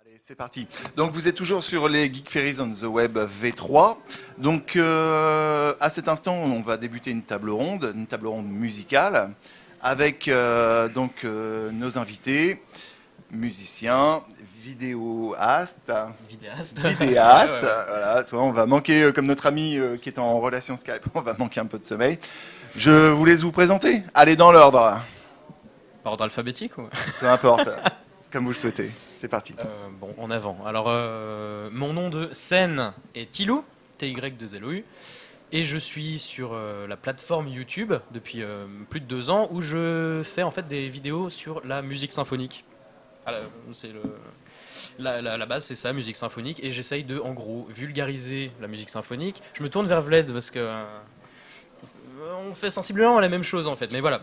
Allez, c'est parti. Donc vous êtes toujours sur les Geek Ferries on the Web V3. Donc à cet instant, on va débuter une table ronde musicale avec nos invités, musiciens, vidéastes. Vidéaste. Vidéastes. Ouais. Voilà, toi, on va manquer, comme notre ami qui est en relation Skype, on va manquer un peu de sommeil. Je vous laisse vous présenter. Allez dans l'ordre. Par ordre alphabétique ou Peu importe, comme vous le souhaitez. C'est parti. Bon, en avant. Alors, mon nom de scène est Tilou, TY2LOU, et je suis sur la plateforme YouTube depuis plus de 2 ans où je fais en fait des vidéos sur la musique symphonique. C'est la base, c'est ça, musique symphonique, et j'essaye de, en gros, vulgariser la musique symphonique. Je me tourne vers Vled parce que on fait sensiblement la même chose en fait, mais voilà.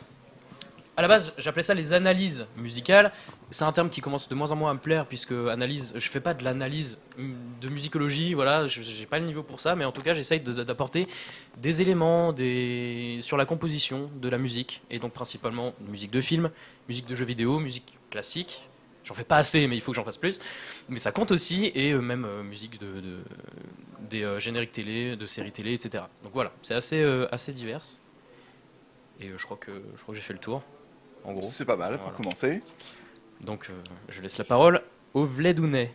À la base, j'appelais ça les analyses musicales. C'est un terme qui commence de moins en moins à me plaire, puisque analyse, je fais pas de l'analyse de musicologie, voilà, j'ai pas le niveau pour ça, mais en tout cas, j'essaye d'apporter des éléments sur la composition de la musique, et donc principalement musique de film, musique de jeux vidéo, musique classique. J'en fais pas assez, mais il faut que j'en fasse plus. Mais ça compte aussi, et même musique des génériques télé, de séries télé, etc. Donc voilà, c'est assez divers. Et je crois que j'ai fait le tour. En gros. C'est pas mal Voilà. pour commencer. Donc, je laisse la parole au Vledounet.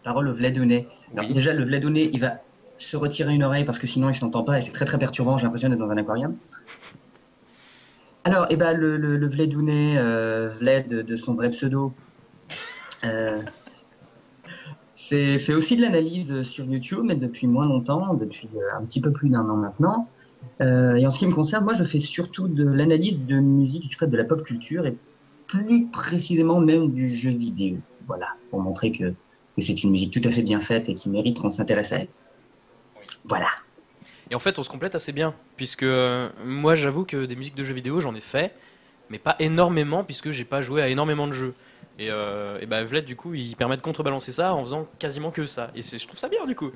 Parole au Vledounet. Alors, Oui. déjà, le Vledounet, il va se retirer une oreille parce que sinon il s'entend pas et c'est très très perturbant. J'ai l'impression d'être dans un aquarium. Alors, le Vledounet, Vled de son vrai pseudo, euh, fait aussi de l'analyse sur YouTube, mais depuis moins longtemps, depuis un petit peu plus d'1 an maintenant. Et en ce qui me concerne, moi, je fais surtout de l'analyse de musique extraite de la pop culture et plus précisément même du jeu vidéo. Voilà, pour montrer que c'est une musique tout à fait bien faite et qui mérite qu'on s'intéresse à elle. Voilà. Et en fait, on se complète assez bien, puisque moi, j'avoue que des musiques de jeux vidéo, j'en ai fait, mais pas énormément, puisque j'ai pas joué à énormément de jeux. Et bah, Vled, du coup, il permet de contrebalancer ça en faisant quasiment que ça. Et je trouve ça bien, du coup.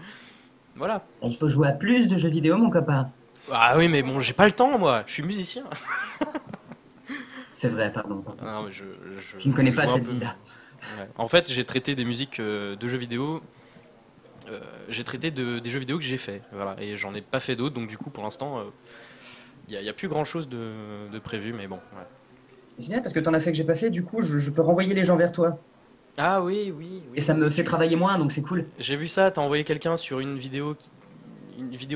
Voilà. Il faut jouer à plus de jeux vidéo, mon copain. Ah oui, mais bon, j'ai pas le temps, moi. Je suis musicien. C'est vrai, pardon. Non, mais Tu ne connais je pas joue un cette peu. vie-là. Ouais. En fait, j'ai traité des musiques de jeux vidéo. J'ai traité des jeux vidéo que j'ai fait, voilà, et j'en ai pas fait d'autres, donc du coup, pour l'instant, il y a plus grand chose de prévu, mais bon. Ouais. C'est bien parce que t'en as fait que j'ai pas fait, du coup, je peux renvoyer les gens vers toi. Ah oui, oui, oui. Et ça me fait travailler moins, donc c'est cool. J'ai vu ça. T'as envoyé quelqu'un sur une vidéo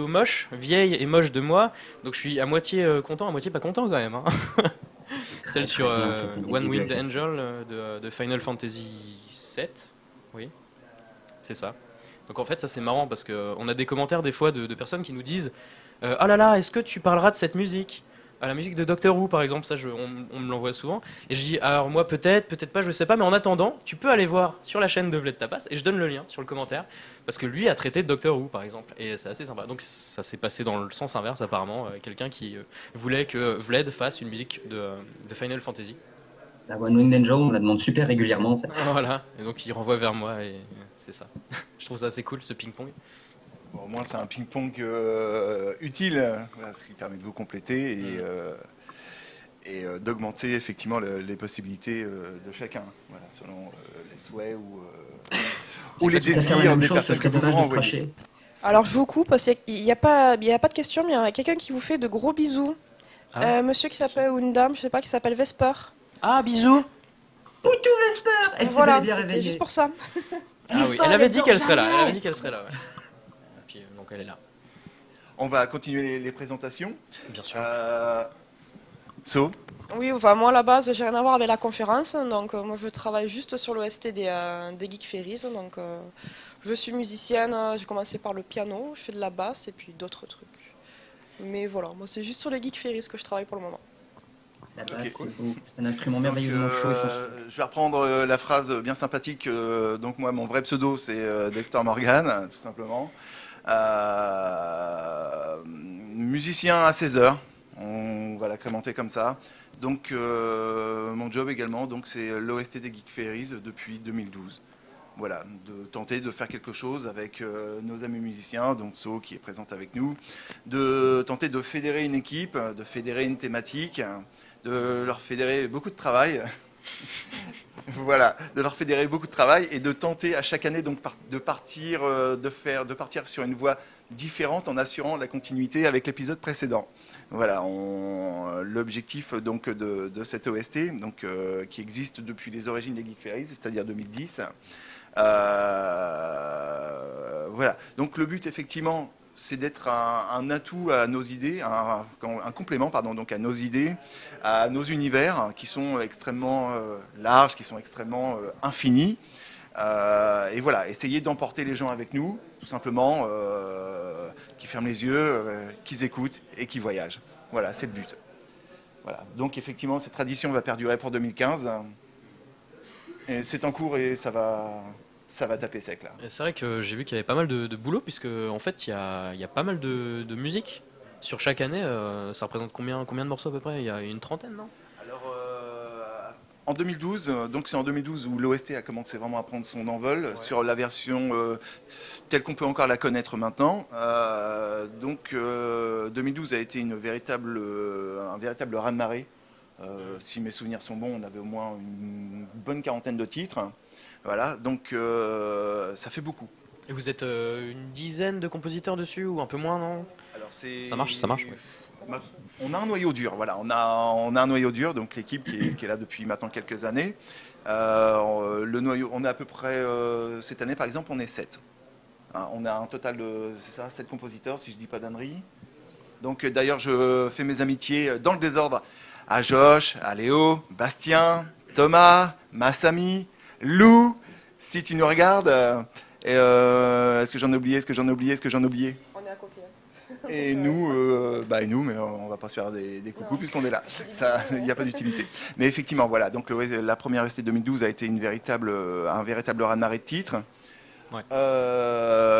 moche, vieille et moche de moi, donc je suis à moitié content, à moitié pas content quand même. Hein. Celle sur Très bien, c'était One Winged exercice. Angel de Final Fantasy VII. Oui, c'est ça. Donc en fait, ça c'est marrant parce qu'on a des commentaires des fois de personnes qui nous disent ah là là, est-ce que tu parleras de cette musique? À la musique de Doctor Who par exemple, ça on me l'envoie souvent. Et je dis alors moi peut-être pas, je sais pas, mais en attendant, tu peux aller voir sur la chaîne de Vled Tapas et je donne le lien sur le commentaire parce que lui a traité de Doctor Who par exemple et c'est assez sympa. Donc ça s'est passé dans le sens inverse apparemment, quelqu'un qui voulait que Vled fasse une musique de Final Fantasy. La One Winged Angel, on la demande super régulièrement, en fait. Voilà, et donc il renvoie vers moi et c'est ça. Je trouve ça assez cool ce ping-pong. Bon, au moins, c'est un ping-pong utile, voilà, ce qui permet de vous compléter et d'augmenter effectivement les possibilités de chacun, voilà, selon les souhaits ou les Tout à fait la désirs même des chose, personnes ça que serait vous vous dommage de se renvoyez. cracher. Alors je vous coupe, parce qu'il n'y a pas de question, mais il y a quelqu'un qui vous fait de gros bisous. Ah. Monsieur qui s'appelle, ou une dame, je sais pas, qui s'appelle Vesper. Ah, bisous. Poutou Vesper! Elle s'est Voilà, bien c'était réveillée. juste pour ça. Ah oui, elle avait dit qu'elle serait là. Elle avait dit qu'elle serait là. Ouais. Et puis donc elle est là. On va continuer les présentations. Bien sûr. So, Oui, enfin moi à la base, j'ai rien à voir avec la conférence, donc moi je travaille juste sur l'OST des Geek Ferries, donc je suis musicienne, j'ai commencé par le piano, je fais de la basse et puis d'autres trucs. Mais voilà, moi c'est juste sur les Geek Ferries que je travaille pour le moment. La basse, Ok. c'est beau. C'est un instrument donc, merveilleusement chaud et sensuel. je vais reprendre la phrase bien sympathique. Donc moi, mon vrai pseudo, c'est Dexter Morgan, tout simplement. Musicien à 16 heures. On va la commenter comme ça. Donc mon job également, donc c'est l'OST des Geek Ferries depuis 2012. Voilà, de tenter de faire quelque chose avec nos amis musiciens, donc So qui est présente avec nous, de tenter de fédérer une équipe, de fédérer une thématique, de leur fédérer beaucoup de travail Voilà, de leur fédérer beaucoup de travail et de tenter à chaque année donc de partir sur une voie différente en assurant la continuité avec l'épisode précédent. Voilà, l'objectif donc de cette OST, donc qui existe depuis les origines des Geek Fairies, c'est-à-dire 2010. Voilà, donc le but effectivement, c'est d'être un atout à nos idées, un complément pardon, donc à nos idées, à nos univers qui sont extrêmement larges, qui sont extrêmement infinis. Et voilà, essayer d'emporter les gens avec nous, tout simplement, qui ferment les yeux, qu'ils écoutent et qui voyagent. Voilà, c'est le but. Voilà. Donc effectivement, cette tradition va perdurer pour 2015. Et c'est en cours et ça va taper sec là. Et c'est vrai que j'ai vu qu'il y avait pas mal de boulot, puisque en fait, il y a pas mal de musique. Sur chaque année, ça représente combien de morceaux à peu près? Il y a une trentaine, non? Alors, en 2012, donc c'est en 2012 où l'OST a commencé vraiment à prendre son envol sur la version telle qu'on peut encore la connaître maintenant. Donc 2012 a été un véritable raz-de-marée. Si mes souvenirs sont bons, on avait au moins une bonne quarantaine de titres. Voilà, donc ça fait beaucoup. Et vous êtes une dizaine de compositeurs dessus, ou un peu moins, non? Alors Ça marche. Ouais. On a un noyau dur, voilà. On a un noyau dur, donc l'équipe qui est là depuis maintenant quelques années. Le noyau, on est à peu près cette année, par exemple, on est 7. Hein, on a un total de 7 compositeurs, si je dis pas d'ânerie. Donc d'ailleurs, je fais mes amitiés dans le désordre à Josh, à Léo, Bastien, Thomas, Massami, Lou, si tu nous regardes. Est-ce que j'en ai oublié? On est à côté. Et nous, mais on va pas se faire des coucous puisqu'on est là. Il n'y a pas d'utilité. Mais effectivement, voilà. Donc la première OST 2012 a été un véritable raz-de-marée de titres. Ouais.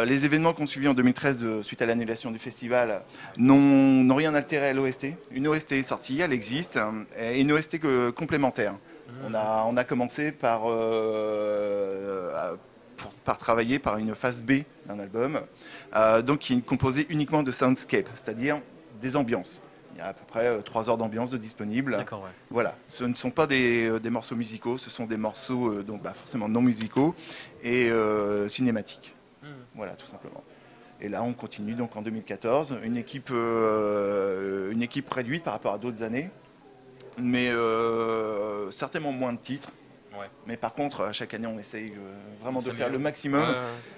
Les événements qu'on suivi en 2013 suite à l'annulation du festival n'ont rien altéré à l'OST. Une OST est sortie, elle existe, et une OST complémentaire. On a commencé par travailler par une phase B d'un album, donc qui est composée uniquement de soundscape, c'est-à-dire des ambiances. Il y a à peu près 3 heures d'ambiance de disponibles. D'accord, ouais. Voilà, ce ne sont pas des morceaux musicaux, ce sont des morceaux donc forcément non musicaux et cinématiques. Voilà, tout simplement. Et là, on continue donc en 2014, une équipe réduite par rapport à d'autres années, mais certainement moins de titres. Ouais. Mais par contre, à chaque année, on essaye vraiment de Ça faire mieux. le maximum.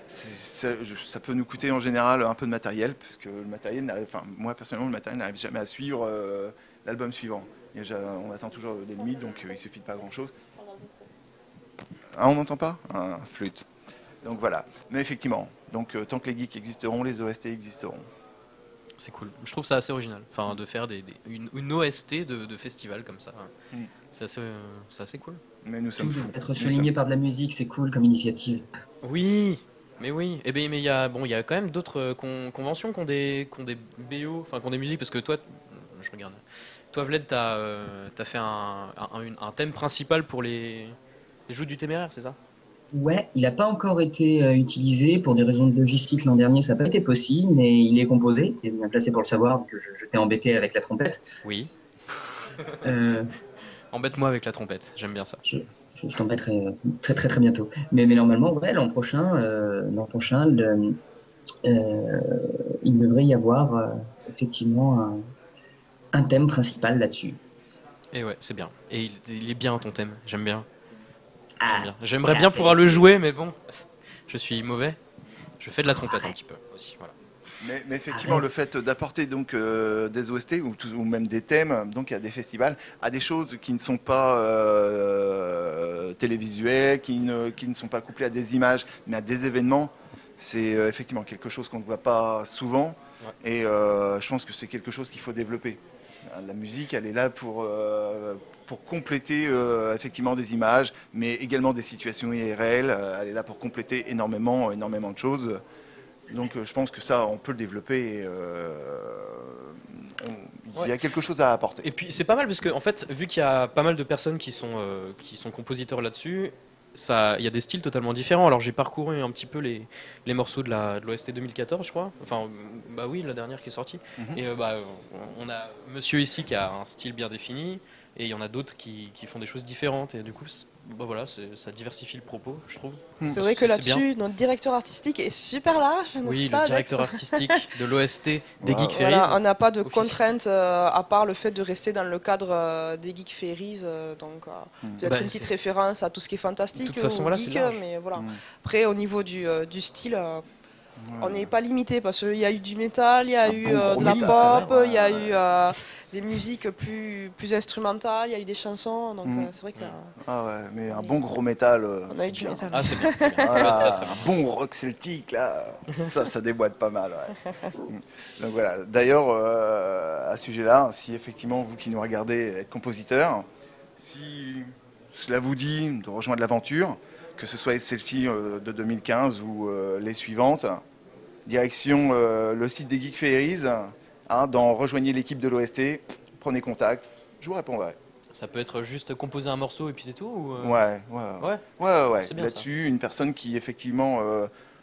Ça peut nous coûter en général un peu de matériel, parce que le matériel moi personnellement, le matériel n'arrive jamais à suivre l'album suivant. On attend toujours des limites, donc il suffit de pas grand-chose. Ah, on n'entend pas? Flûte. Donc voilà. Mais effectivement, donc tant que les geeks existeront, les OST existeront. C'est cool. Je trouve ça assez original. Enfin, de faire une OST de festival comme ça. C'est assez cool. Mais nous sommes fous. Être souligné par de la musique, c'est cool comme initiative. Oui, mais oui. Mais il y a quand même d'autres conventions qui ont des BO, enfin qui ont des musiques, parce que toi, je regarde. Toi, Vled, t'as fait un thème principal pour les Joutes du Téméraire, c'est ça? Ouais, il n'a pas encore été utilisé pour des raisons de logistique l'an dernier, ça n'a pas été possible, mais il est composé. Tu es bien placé pour le savoir, vu que je t'ai embêté avec la trompette. Oui. Euh, Embête-moi avec la trompette, j'aime bien ça. je t'embêterai très très très bientôt. Mais normalement, ouais, l'an prochain, il devrait y avoir effectivement un thème principal là-dessus. Et ouais, c'est bien. Et il est bien ton thème, j'aime bien. Ah, J'aimerais bien pouvoir le jouer, mais bon, je suis mauvais. Je fais de la trompette un petit peu aussi, voilà. Mais effectivement, le fait d'apporter donc des OST ou même des thèmes donc à des festivals, à des choses qui ne sont pas télévisuelles, qui ne sont pas couplées à des images, mais à des événements, c'est effectivement quelque chose qu'on ne voit pas souvent. Ouais. Et je pense que c'est quelque chose qu'il faut développer. La musique, elle est là pour compléter effectivement des images, mais également des situations IRL. Elle est là pour compléter énormément de choses. Donc je pense que ça, on peut le développer. Il y a quelque chose à apporter. Et puis c'est pas mal parce que en fait, vu qu'il y a pas mal de personnes qui sont compositeurs là-dessus, il y a des styles totalement différents. Alors j'ai parcouru un petit peu les morceaux de l'OST 2014, je crois. Enfin, bah oui, la dernière qui est sortie. Et on a Monsieur ici qui a un style bien défini, et il y en a d'autres qui font des choses différentes. Et du coup, bah voilà, ça diversifie le propos, je trouve. C'est vrai que C'est bien. là-dessus, notre directeur artistique est super large. n'est-ce Oui, pas, le Alex directeur artistique de l'OST des Wow. Geek Fairies. Voilà, on n'a pas de Office. contraintes à part le fait de rester dans le cadre des Geek Fairies. Donc, peut-être Bah, une petite c'est- référence à tout ce qui est fantastique De toute façon, ou voilà, geek, c'est large. mais voilà. Mm. Après, au niveau du style, on Ouais. n'est pas limité parce qu'il y a eu du métal, il y a Un eu bon gros de la métal, pop, c'est vrai, il y a ouais. eu des musiques plus instrumentales, il y a eu des chansons. Donc, c'est vrai que Ah ouais, mais un bon gros métal, on a c'est eu du bien. métal. Ah, c'est bien. Très, Voilà, très bien. un bon rock celtique, là, ça déboîte pas mal. Ouais. Donc voilà. D'ailleurs, à ce sujet-là, si effectivement vous qui nous regardez êtes compositeur, si cela vous dit de rejoindre l'aventure, que ce soit celle-ci de 2015 ou les suivantes, direction le site des Geek Fairies, dans rejoignez l'équipe de l'OST, prenez contact, je vous répondrai. Ça peut être juste composer un morceau et puis c'est tout ou, Ouais. Ouais. C'est bien, Là-dessus, une personne qui effectivement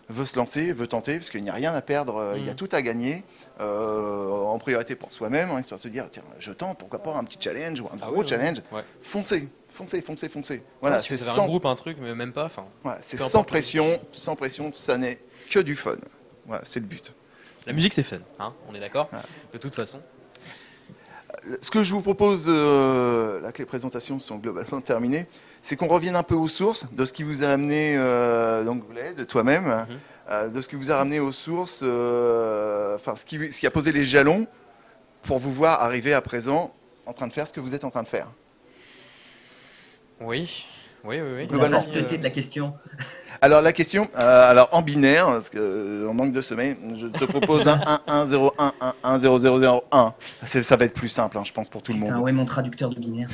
veut se lancer, veut tenter, parce qu'il n'y a rien à perdre, il y a tout à gagner, en priorité pour soi-même, histoire de se dire, tiens, je tente, pourquoi pas un petit challenge ou un Ah gros oui, challenge. ouais. Foncez. Voilà, Si c'est vous avez sans, un groupe, un truc, mais même pas. Enfin, c'est peu sans importe. pression, ça n'est que du fun. Voilà, c'est le but. la musique c'est fun, hein, on est d'accord. Ouais. De toute façon. Ce que je vous propose, là que les présentations sont globalement terminées, c'est qu'on revienne un peu aux sources de ce qui vous a amené, donc Vlad, de toi-même, de ce qui vous a ramené aux sources, enfin ce qui a posé les jalons pour vous voir arriver à présent en train de faire ce que vous êtes en train de faire. Oui. La Globalement. vasteté de la question. Alors la question, alors en binaire, parce qu'on manque de sommeil, je te propose un 1 1 0 1 1 1 0 0 0 1. Ça va être plus simple, je pense, pour tout le Putain, monde. ouais, mon traducteur de binaire.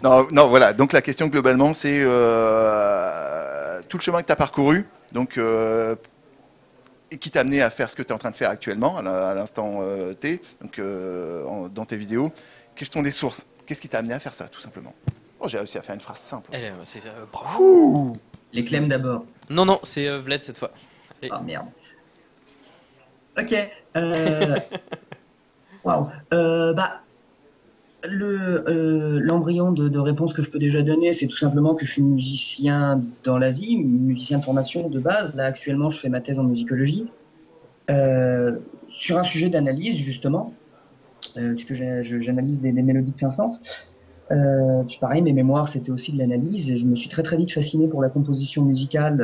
Non, voilà. Donc la question globalement, c'est tout le chemin que tu as parcouru, donc et qui t'a amené à faire ce que tu es en train de faire actuellement, à l'instant T, donc dans tes vidéos. Quelles sont les sources? Qu'est-ce qui t'a amené à faire ça, tout simplement? Oh, j'ai réussi à faire une phrase simple. C'est bravo. Les clemmes d'abord. Non, c'est Vlad cette fois. Allez. Ah merde. Ok. Waouh. Bah, l'embryon de réponse que je peux déjà donner, c'est tout simplement que je suis musicien dans la vie, musicien de formation de base. Là, actuellement, je fais ma thèse en musicologie. Sur un sujet d'analyse, justement, puisque j'analyse des mélodies de Saint-Saëns. Puis pareil, mes mémoires, c'était aussi de l'analyse, et je me suis très vite fasciné pour la composition musicale,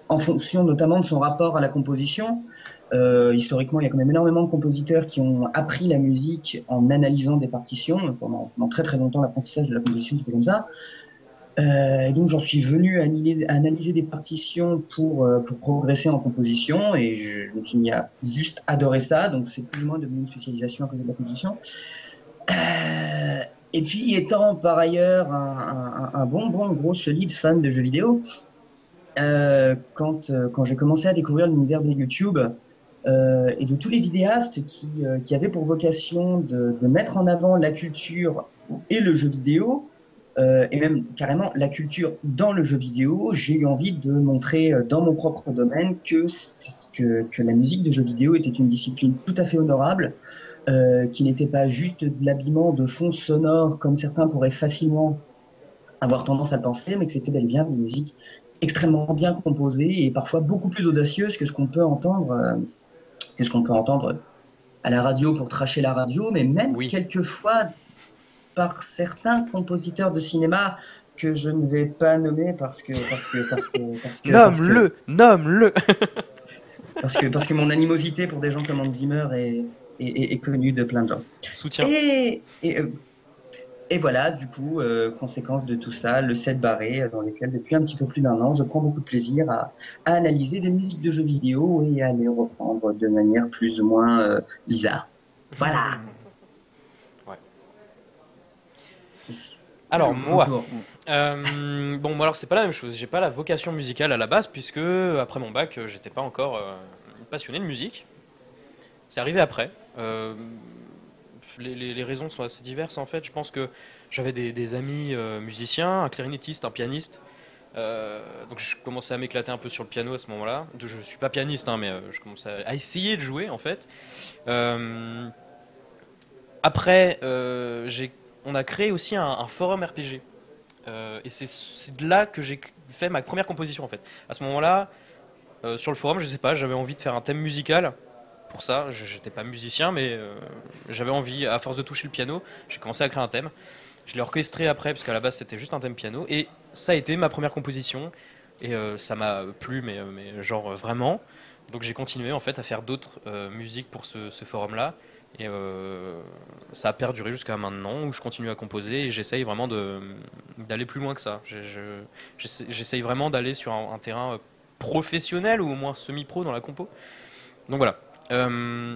en fonction notamment de son rapport à la composition. Historiquement, il y a quand même énormément de compositeurs qui ont appris la musique en analysant des partitions. Pendant très longtemps, l'apprentissage de la composition, c'était comme ça. Et donc, j'en suis venu à analyser des partitions pour progresser en composition, et je me suis mis à juste adorer ça. Donc, c'est plus ou moins devenu une spécialisation à côté de la composition. Et puis, étant par ailleurs un bon gros solide fan de jeux vidéo, quand j'ai commencé à découvrir l'univers de YouTube et de tous les vidéastes qui avaient pour vocation de mettre en avant la culture et le jeu vidéo, et même carrément la culture dans le jeu vidéo, j'ai eu envie de montrer dans mon propre domaine que la musique de jeu vidéo était une discipline tout à fait honorable, qui n'était pas juste de l'habillement de fond sonore comme certains pourraient facilement avoir tendance à le penser, mais que c'était bel et bien des musiques extrêmement bien composées et parfois beaucoup plus audacieuses que ce qu'on peut entendre à la radio pour tracher la radio, mais même quelquefois par certains compositeurs de cinéma que je ne vais pas nommer parce que Nomme-le. Parce que mon animosité pour des gens comme Hans Zimmer est connue de plein de gens. Soutien. Et voilà, du coup, conséquence de tout ça, le set barré dans lequel depuis un petit peu plus d'1 an, je prends beaucoup de plaisir à analyser des musiques de jeux vidéo et à les reprendre de manière plus ou moins bizarre. Voilà. Ouais. Alors moi, bon moi alors c'est pas la même chose. J'ai pas la vocation musicale à la base puisque après mon bac, j'étais pas encore passionné de musique. C'est arrivé après. Les raisons sont assez diverses en fait. Je pense que j'avais des amis musiciens, un clarinettiste, un pianiste. Donc je commençais à m'éclater un peu sur le piano à ce moment-là. Je suis pas pianiste, hein, mais je commençais à essayer de jouer en fait. Après, j'ai on a créé aussi un forum RPG. Et c'est de là que j'ai fait ma première composition en fait. À ce moment-là, sur le forum, je sais pas, j'avais envie de faire un thème musical. Pour ça, j'étais pas musicien, mais j'avais envie, à force de toucher le piano, j'ai commencé à créer un thème. Je l'ai orchestré après, parce qu'à la base c'était juste un thème piano, et ça a été ma première composition. Et ça m'a plu, mais genre vraiment. Donc j'ai continué en fait à faire d'autres musiques pour ce forum-là. Et ça a perduré jusqu'à maintenant, où je continue à composer et j'essaye vraiment d'aller plus loin que ça. J'essaye vraiment d'aller sur un terrain professionnel ou au moins semi-pro dans la compo. Donc voilà.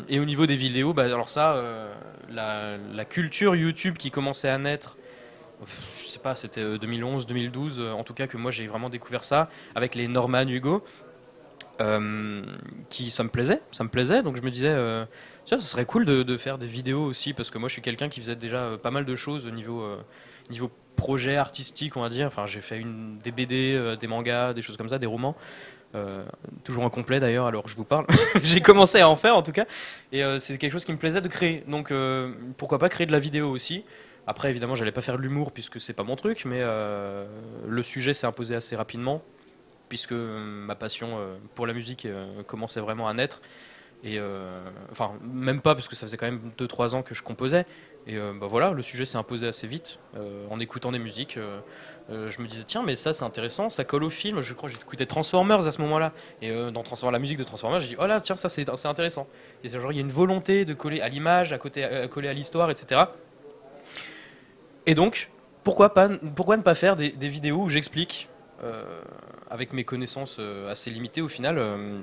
Et au niveau des vidéos, bah, alors ça, la culture YouTube qui commençait à naître, je sais pas, c'était 2011, 2012, en tout cas que moi j'ai vraiment découvert ça avec les Norman Hugo, qui ça me plaisait, donc je me disais, tiens, ce serait cool de faire des vidéos aussi, parce que moi je suis quelqu'un qui faisait déjà pas mal de choses au niveau projet artistique, on va dire. Enfin, j'ai fait des BD, des mangas, des choses comme ça, des romans. Toujours incomplet d'ailleurs, alors je vous parle. J'ai commencé à en faire en tout cas, et c'est quelque chose qui me plaisait de créer. Donc pourquoi pas créer de la vidéo aussi. Après évidemment j'allais pas faire de l'humour puisque c'est pas mon truc, mais le sujet s'est imposé assez rapidement puisque ma passion pour la musique commençait vraiment à naître. Et enfin même pas, parce que ça faisait quand même 2-3 ans que je composais. Et bah voilà, le sujet s'est imposé assez vite en écoutant des musiques. Je me disais tiens, mais ça c'est intéressant, ça colle au film. Je crois que j'écoutais Transformers à ce moment-là, et dans Transformers, la musique de Transformers, je dis oh là tiens, ça c'est intéressant. Et c'est genre il y a une volonté de coller à l'image, coller à l'histoire, etc. Et donc pourquoi ne pas faire des vidéos où j'explique avec mes connaissances assez limitées au final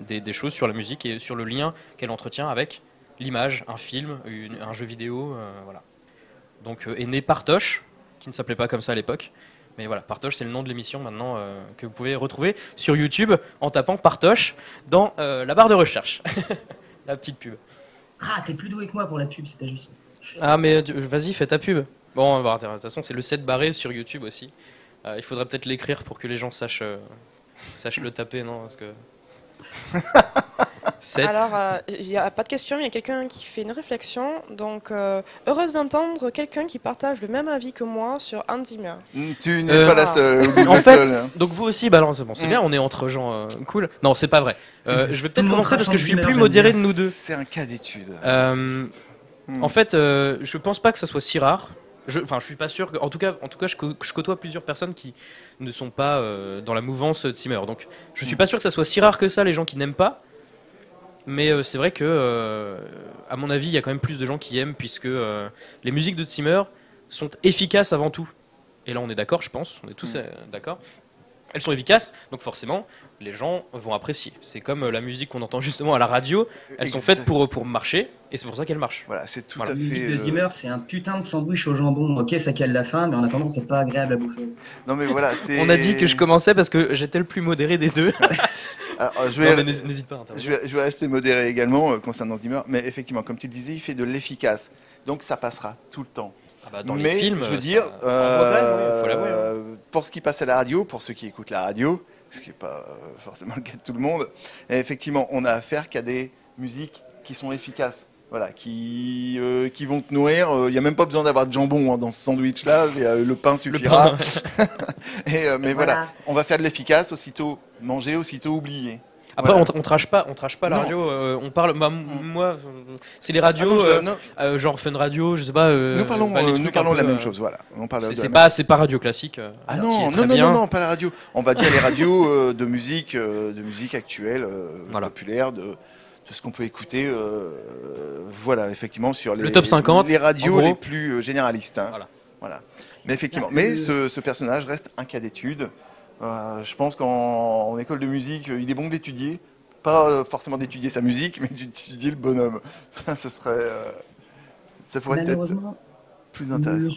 des choses sur la musique et sur le lien qu'elle entretient avec l'image, un film, un jeu vidéo, voilà. Donc est né Partoche, qui ne s'appelait pas comme ça à l'époque. Mais voilà, Partoche, c'est le nom de l'émission maintenant que vous pouvez retrouver sur YouTube en tapant Partoche dans la barre de recherche. La petite pub. Ah, t'es plus doué que moi pour la pub, c'est pas juste. Ah, mais vas-y, fais ta pub. Bon, bah, de toute façon, c'est le 7 barré sur YouTube aussi. Il faudrait peut-être l'écrire pour que les gens sachent le taper, non? Parce que... 7. Alors, il n'y a pas de question, mais il y a quelqu'un qui fait une réflexion. Donc, heureuse d'entendre quelqu'un qui partage le même avis que moi sur Hans Zimmer. Tu n'es pas la seule. En fait, donc vous aussi, bah alors c'est bon, c'est bien, on est entre gens cool. Non, c'est pas vrai. Je vais peut-être commencer parce que je suis le plus modéré de nous deux. C'est un cas d'étude. En fait, je pense pas que ça soit si rare. Enfin, je suis pas sûr. En tout cas, je côtoie plusieurs personnes qui ne sont pas dans la mouvance de Zimmer. Donc, je suis pas sûr que ça soit si rare que ça, les gens qui n'aiment pas. Mais c'est vrai que, à mon avis, il y a quand même plus de gens qui aiment, puisque les musiques de Zimmer sont efficaces avant tout. Et là, on est d'accord, je pense. On est tous d'accord. Elles sont efficaces, donc forcément, les gens vont apprécier. C'est comme la musique qu'on entend justement à la radio. Elles sont faites pour marcher, et c'est pour ça qu'elles marchent. Voilà, c'est tout à La fait. musique de Zimmer, c'est un putain de sandwich au jambon. Ok, ça cale la faim, mais en attendant, c'est pas agréable à bouffer. Non, mais voilà, c'est. On a dit que je commençais parce que j'étais le plus modéré des deux. Alors, Non, mais n'hésite pas à intervenir. je vais rester modéré également concernant Zimmer, mais effectivement, comme tu le disais, il fait de l'efficace. Donc ça passera tout le temps. Ah bah, dans mais les films, je veux dire, ça envoie quand même, oui, faut l'avouer, hein. pour ce qui passe à la radio, pour ceux qui écoutent la radio, ce qui n'est pas forcément le cas de tout le monde, et effectivement, on a affaire qu'à des musiques qui sont efficaces. Voilà, qui vont te nourrir. Il n'y a même pas besoin d'avoir de jambon dans ce sandwich-là. Le pain suffira. Mais voilà, on va faire de l'efficace, aussitôt manger, aussitôt oublier. Après, Voilà. on trash pas la Non. radio. On parle, moi, c'est les radios, genre Fun Radio, je sais pas. Nous parlons de de la même chose. Voilà, on parle de la même c'est pas radio classique. Ah qui non, est très bien. non, pas la radio. On va dire les radios de musique actuelle, Voilà. populaire, de ce qu'on peut écouter. Voilà, effectivement, sur Le top 50, les radios en gros. les plus généralistes. Hein. Voilà. Mais effectivement, ce personnage reste un cas d'étude. Je pense qu'en école de musique, il est bon d'étudier. Pas forcément d'étudier sa musique, mais d'étudier le bonhomme. Ça pourrait être plus intéressant.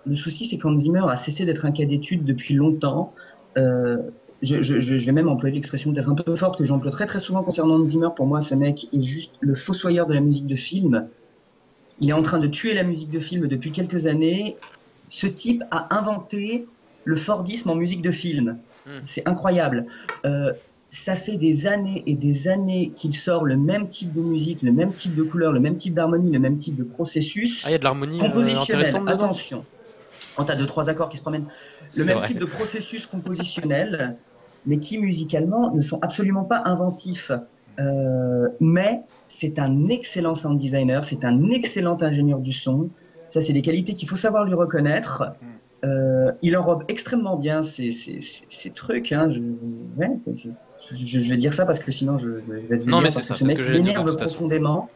Le souci, c'est qu'Hans Zimmer a cessé d'être un cas d'étude depuis longtemps. Je vais même employer l'expression peut-être un peu forte que j'emploie très très souvent concernant Hans Zimmer. Pour moi, ce mec est juste le fossoyeur de la musique de film. Il est en train de tuer la musique de film depuis quelques années. Ce type a inventé le Fordisme en musique de film. C'est incroyable. Ça fait des années et des années qu'il sort le même type de musique, le même type de couleur, le même type d'harmonie, le même type de processus. Ah, il y a de l'harmonie compositionnel. intéressante dedans. Attention. quand tu as 2-3 accords qui se promènent. Le C'est même vrai. type de processus compositionnel, mais qui musicalement ne sont absolument pas inventifs. Mais c'est un excellent sound designer, c'est un excellent ingénieur du son. Ça, c'est des qualités qu'il faut savoir lui reconnaître. Il enrobe extrêmement bien ces trucs. Hein. Je vais dire ça parce que sinon je vais Non, mais parce c'est que ça, ce c'est ce mec que j'allais dire de m'énerve toute façon. profondément.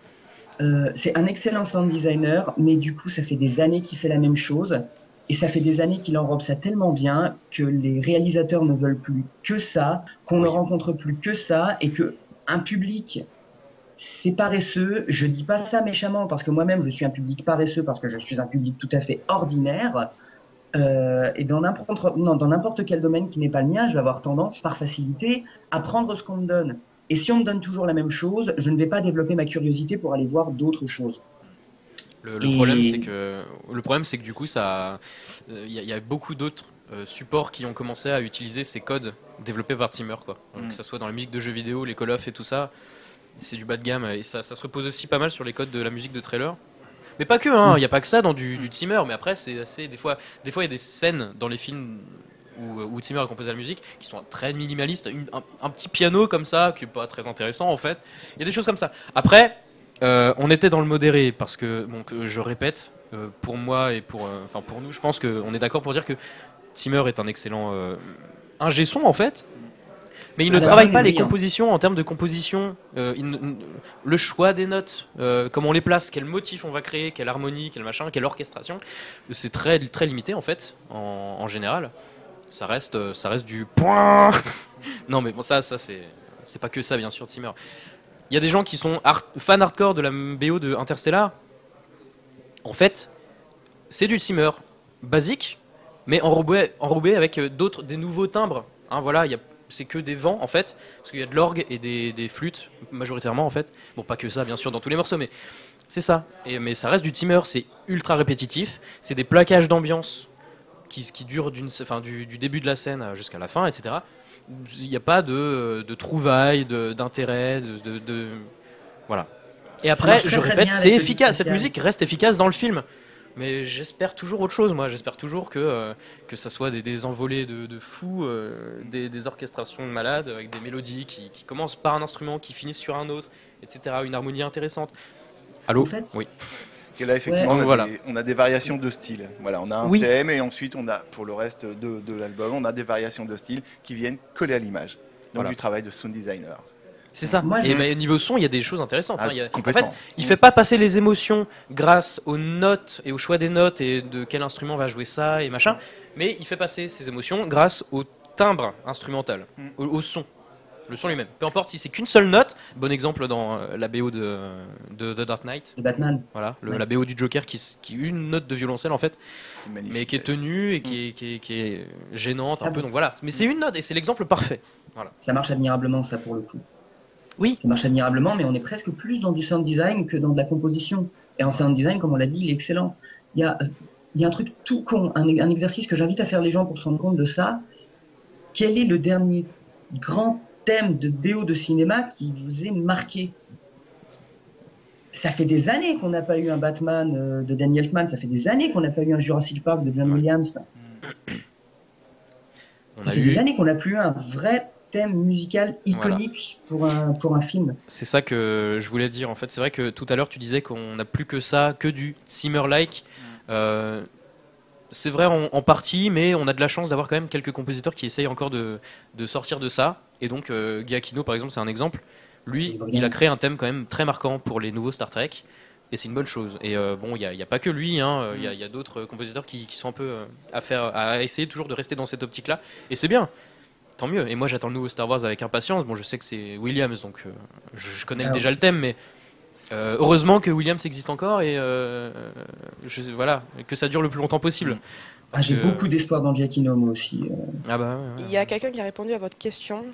C'est un excellent sound designer, mais du coup, ça fait des années qu'il fait la même chose. Et ça fait des années qu'il enrobe ça tellement bien que les réalisateurs ne veulent plus que ça, qu'on ne Oui. rencontre plus que ça, et que un public, c'est paresseux. Je dis pas ça méchamment parce que moi-même je suis un public paresseux parce que je suis un public tout à fait ordinaire. Et dans n'importe quel domaine qui n'est pas le mien, je vais avoir tendance, par facilité, à prendre ce qu'on me donne. Et si on me donne toujours la même chose, je ne vais pas développer ma curiosité pour aller voir d'autres choses. Le problème, c'est que du coup, y a beaucoup d'autres supports qui ont commencé à utiliser ces codes développés par Timmer, quoi. Que ça soit dans la musique de jeux vidéo, les Call of et tout ça, c'est du bas de gamme. Et ça se repose aussi pas mal sur les codes de la musique de trailer. Mais pas que, hein. Il y a pas que ça dans du Timmer. Mais après, c'est assez. Des fois, il y a des scènes dans les films où Timmer a composé la musique qui sont très minimalistes, un petit piano comme ça qui est pas très intéressant en fait. Il y a des choses comme ça. Après. On était dans le modéré parce que, bon, je répète, pour moi et pour nous, je pense qu'on est d'accord pour dire que Timmer est un excellent ingé son en fait, mais il ne travaille pas les compositions en termes de composition, le choix des notes, comment on les place, quel motif on va créer, quelle harmonie, quel machin, quelle orchestration, c'est très très limité en fait, en général. Ça reste du point. Non mais bon ça c'est pas que ça bien sûr Timmer. Il y a des gens qui sont fans hardcore de la BO de Interstellar. En fait, c'est du Timmer basique, mais enrobé avec des nouveaux timbres. Hein, voilà, c'est que des vents en fait, parce qu'il y a de l'orgue et des flûtes majoritairement en fait. Bon, pas que ça bien sûr dans tous les morceaux, mais c'est ça. Mais ça reste du Timmer, c'est ultra répétitif. C'est des plaquages d'ambiance qui durent du début de la scène jusqu'à la fin, etc. Il n'y a pas de trouvailles, d'intérêt, voilà. Et après, je répète, c'est efficace. Cette musique reste efficace dans le film. Mais j'espère toujours autre chose, moi. J'espère toujours que ça soit des envolées de fous, des orchestrations de malades, avec des mélodies qui commencent par un instrument, qui finissent sur un autre, etc. Une harmonie intéressante. Allô ? En fait, oui. Et là, effectivement, Ouais, on a des variations de style. Voilà, on a un thème et ensuite, pour le reste de l'album, on a des variations de style qui viennent coller à l'image. Donc du travail de sound designer. C'est ça. Et niveau son, il y a des choses intéressantes. En fait, il fait pas passer les émotions grâce aux notes et au choix des notes et de quel instrument va jouer ça et machin, mais il fait passer ces émotions grâce au timbre instrumental, au son. Le son lui-même. Peu importe si c'est qu'une seule note. Bon exemple dans la BO de The Dark Knight. De Batman. Voilà, la BO du Joker qui est une note de violoncelle en fait, mais qui est tenue et qui est gênante un peu. Donc voilà. Mais c'est une note et c'est l'exemple parfait. Voilà. Ça marche admirablement ça pour le coup. Oui. Ça marche admirablement, mais on est presque plus dans du sound design que dans de la composition. Et en sound design, comme on l'a dit, il est excellent. Il y a un truc tout con, un exercice que j'invite à faire les gens pour se rendre compte de ça. Quel est le dernier grand thème de BO de cinéma qui vous est marqué? Ça fait des années qu'on n'a pas eu un Batman de Danny Elfman, ça fait des années qu'on n'a pas eu un Jurassic Park de John Williams. Ça fait des années qu'on n'a plus eu un vrai thème musical iconique pour un film. C'est ça que je voulais dire en fait. C'est vrai que tout à l'heure tu disais qu'on n'a plus que ça, que du Timmer-like. C'est vrai en partie, mais on a de la chance d'avoir quand même quelques compositeurs qui essayent encore de sortir de ça. Et donc Giacchino par exemple c'est un exemple. Lui il a créé un thème quand même très marquant pour les nouveaux Star Trek. Et c'est une bonne chose. Et bon, il y a pas que lui, hein. Il y a d'autres compositeurs qui sont un peu à essayer toujours de rester dans cette optique-là. Et c'est bien. Tant mieux. Et moi j'attends le nouveau Star Wars avec impatience. Bon, je sais que c'est Williams, donc je connais déjà le thème, mais heureusement que Williams existe encore et voilà, que ça dure le plus longtemps possible. J'ai beaucoup d'espoir dans Giacchino, moi aussi. Ah bah, ouais. Il y a quelqu'un qui a répondu à votre question.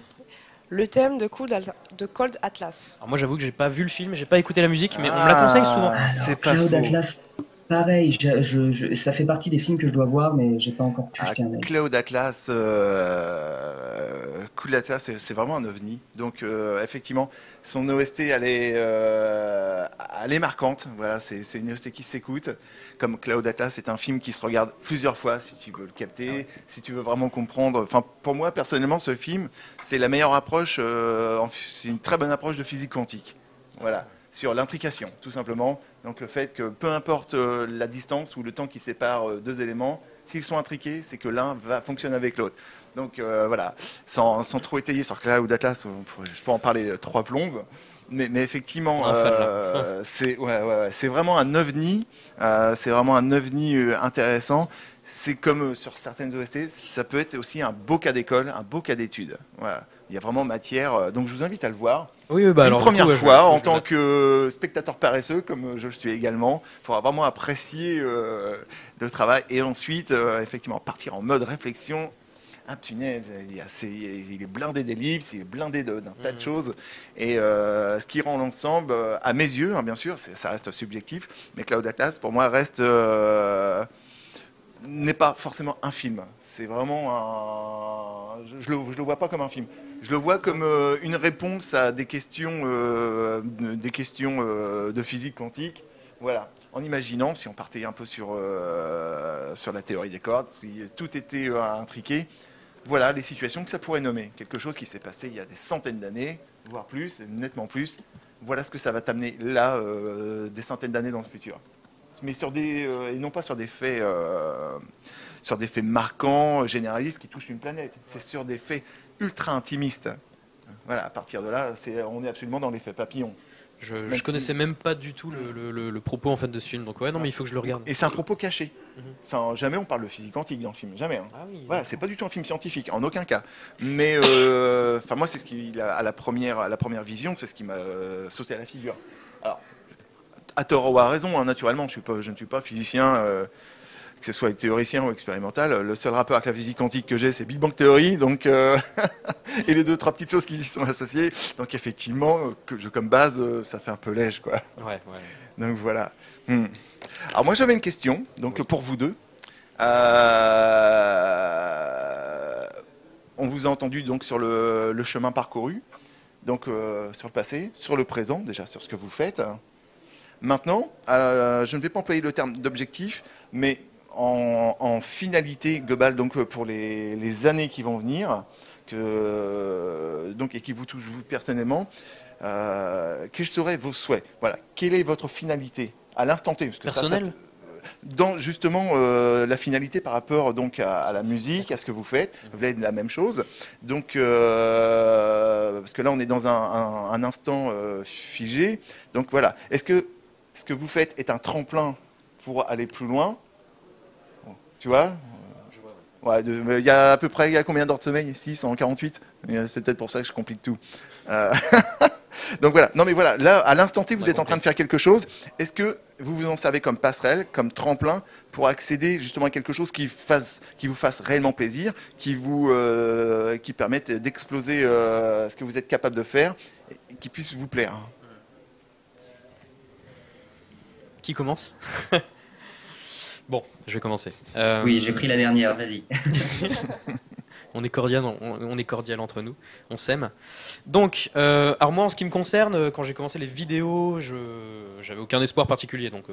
Le thème de Cold Atlas. Alors moi j'avoue que j'ai pas vu le film, j'ai pas écouté la musique, mais on me la conseille souvent. C'est pas Cloud faux. Atlas, Pareil, ça fait partie des films que je dois voir, mais j'ai pas encore pu Ah, jeter un œil. Cloud Atlas, c'est vraiment un ovni. Donc effectivement, son OST, elle est marquante. Voilà, c'est une OST qui s'écoute. Comme Cloud Atlas, c'est un film qui se regarde plusieurs fois si tu veux le capter, si tu veux vraiment comprendre. Enfin, pour moi personnellement, ce film, c'est la meilleure approche. C'est une très bonne approche de physique quantique. Voilà, sur l'intrication, tout simplement. Donc le fait que peu importe la distance ou le temps qui sépare deux éléments, s'ils sont intriqués, c'est que l'un va fonctionner avec l'autre. Donc voilà, sans trop étayer sur Cloud Atlas, je peux en parler trois plombes. Mais effectivement, On a un fan, là. c'est vraiment un ovni. C'est vraiment un ovni intéressant. C'est comme sur certaines OST, ça peut être aussi un beau cas d'école, un beau cas d'étude. Voilà. Il y a vraiment matière. Donc je vous invite à le voir. Oui, oui, bah Une alors, première du coup, fois, faut en que je le tant note. que spectateur paresseux, comme je le suis également, pour vraiment apprécier le travail et ensuite, effectivement, partir en mode réflexion. Ah punaise, il est blindé d'ellipses, il est blindé d'un tas de choses. Et ce qui rend l'ensemble, à mes yeux, hein, bien sûr, ça reste subjectif, mais Cloud Atlas, pour moi, n'est pas forcément un film. C'est vraiment un. Je le vois pas comme un film. Je le vois comme une réponse à des questions de physique quantique. Voilà. En imaginant, si on partait un peu sur la théorie des cordes, si tout était intriqué, voilà les situations que ça pourrait nommer. Quelque chose qui s'est passé il y a des centaines d'années, voire plus, nettement plus. Voilà ce que ça va t'amener là, des centaines d'années dans le futur. Mais et non pas sur des faits marquants, généralistes qui touchent une planète. C'est sur des faits ultra intimistes. Voilà, à partir de là, on est absolument dans l'effet papillon. Je connaissais même pas du tout le propos en fait de ce film, donc ouais, non, mais il faut que je le regarde. Et c'est un propos caché. Mhm. Jamais on parle de physique quantique dans le film, jamais. Hein. Ah oui. Voilà, c'est pas du tout un film scientifique, en aucun cas. Mais moi, c'est ce qui, à la première vision, c'est ce qui m'a sauté à la figure. Alors, à tort ou à raison, hein, naturellement, je ne suis pas physicien, que ce soit théoricien ou expérimental. Le seul rapport avec la physique quantique que j'ai, c'est Big Bang Theory, donc, et les deux, trois petites choses qui y sont associées. Donc effectivement, comme base, ça fait un peu léger, quoi. Ouais, ouais. Donc voilà. Alors moi, j'avais une question, donc pour vous deux. On vous a entendu donc sur le chemin parcouru, donc sur le passé, sur le présent, déjà sur ce que vous faites. Maintenant, je ne vais pas employer le terme d'objectif, mais en finalité globale, donc pour les années qui vont venir, et qui vous touchent vous personnellement, quels seraient vos souhaits? Voilà, quelle est votre finalité à l'instant T, parce que Personnel? dans justement la finalité par rapport donc à la musique, à ce que vous faites, vous voulez la même chose. Donc parce que là on est dans un instant figé. Donc voilà, est-ce que ce que vous faites est un tremplin pour aller plus loin? Tu vois? Je vois, ouais. Ouais, il y a à peu près, il y a combien d'heures de sommeil? 6, 148? C'est peut-être pour ça que je complique tout. Euh, Donc voilà, non mais voilà, là à l'instant T vous êtes en train de faire quelque chose. Est-ce que vous vous en servez comme passerelle, comme tremplin pour accéder justement à quelque chose qui vous fasse réellement plaisir, qui permette d'exploser ce que vous êtes capable de faire et qui puisse vous plaire? Qui commence? Bon, je vais commencer. Oui, j'ai pris la dernière, vas-y. On est cordial entre nous, on s'aime. Donc, alors moi, en ce qui me concerne, quand j'ai commencé les vidéos, j'avais aucun espoir particulier. Donc,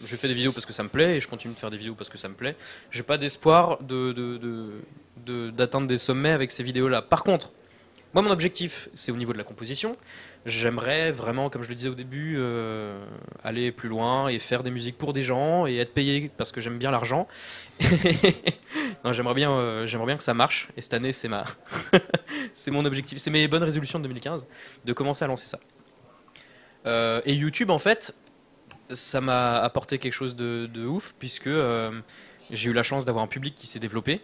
je fais des vidéos parce que ça me plaît et je continue de faire des vidéos parce que ça me plaît. J'ai pas d'espoir d'atteindre des sommets avec ces vidéos-là. Par contre, moi, mon objectif, c'est au niveau de la composition. J'aimerais vraiment, comme je le disais au début, aller plus loin et faire des musiques pour des gens et être payé parce que j'aime bien l'argent. Non, j'aimerais bien que ça marche. Et cette année, c'est mon objectif. C'est mes bonnes résolutions de 2015 de commencer à lancer ça. Et YouTube, en fait, ça m'a apporté quelque chose de ouf puisque j'ai eu la chance d'avoir un public qui s'est développé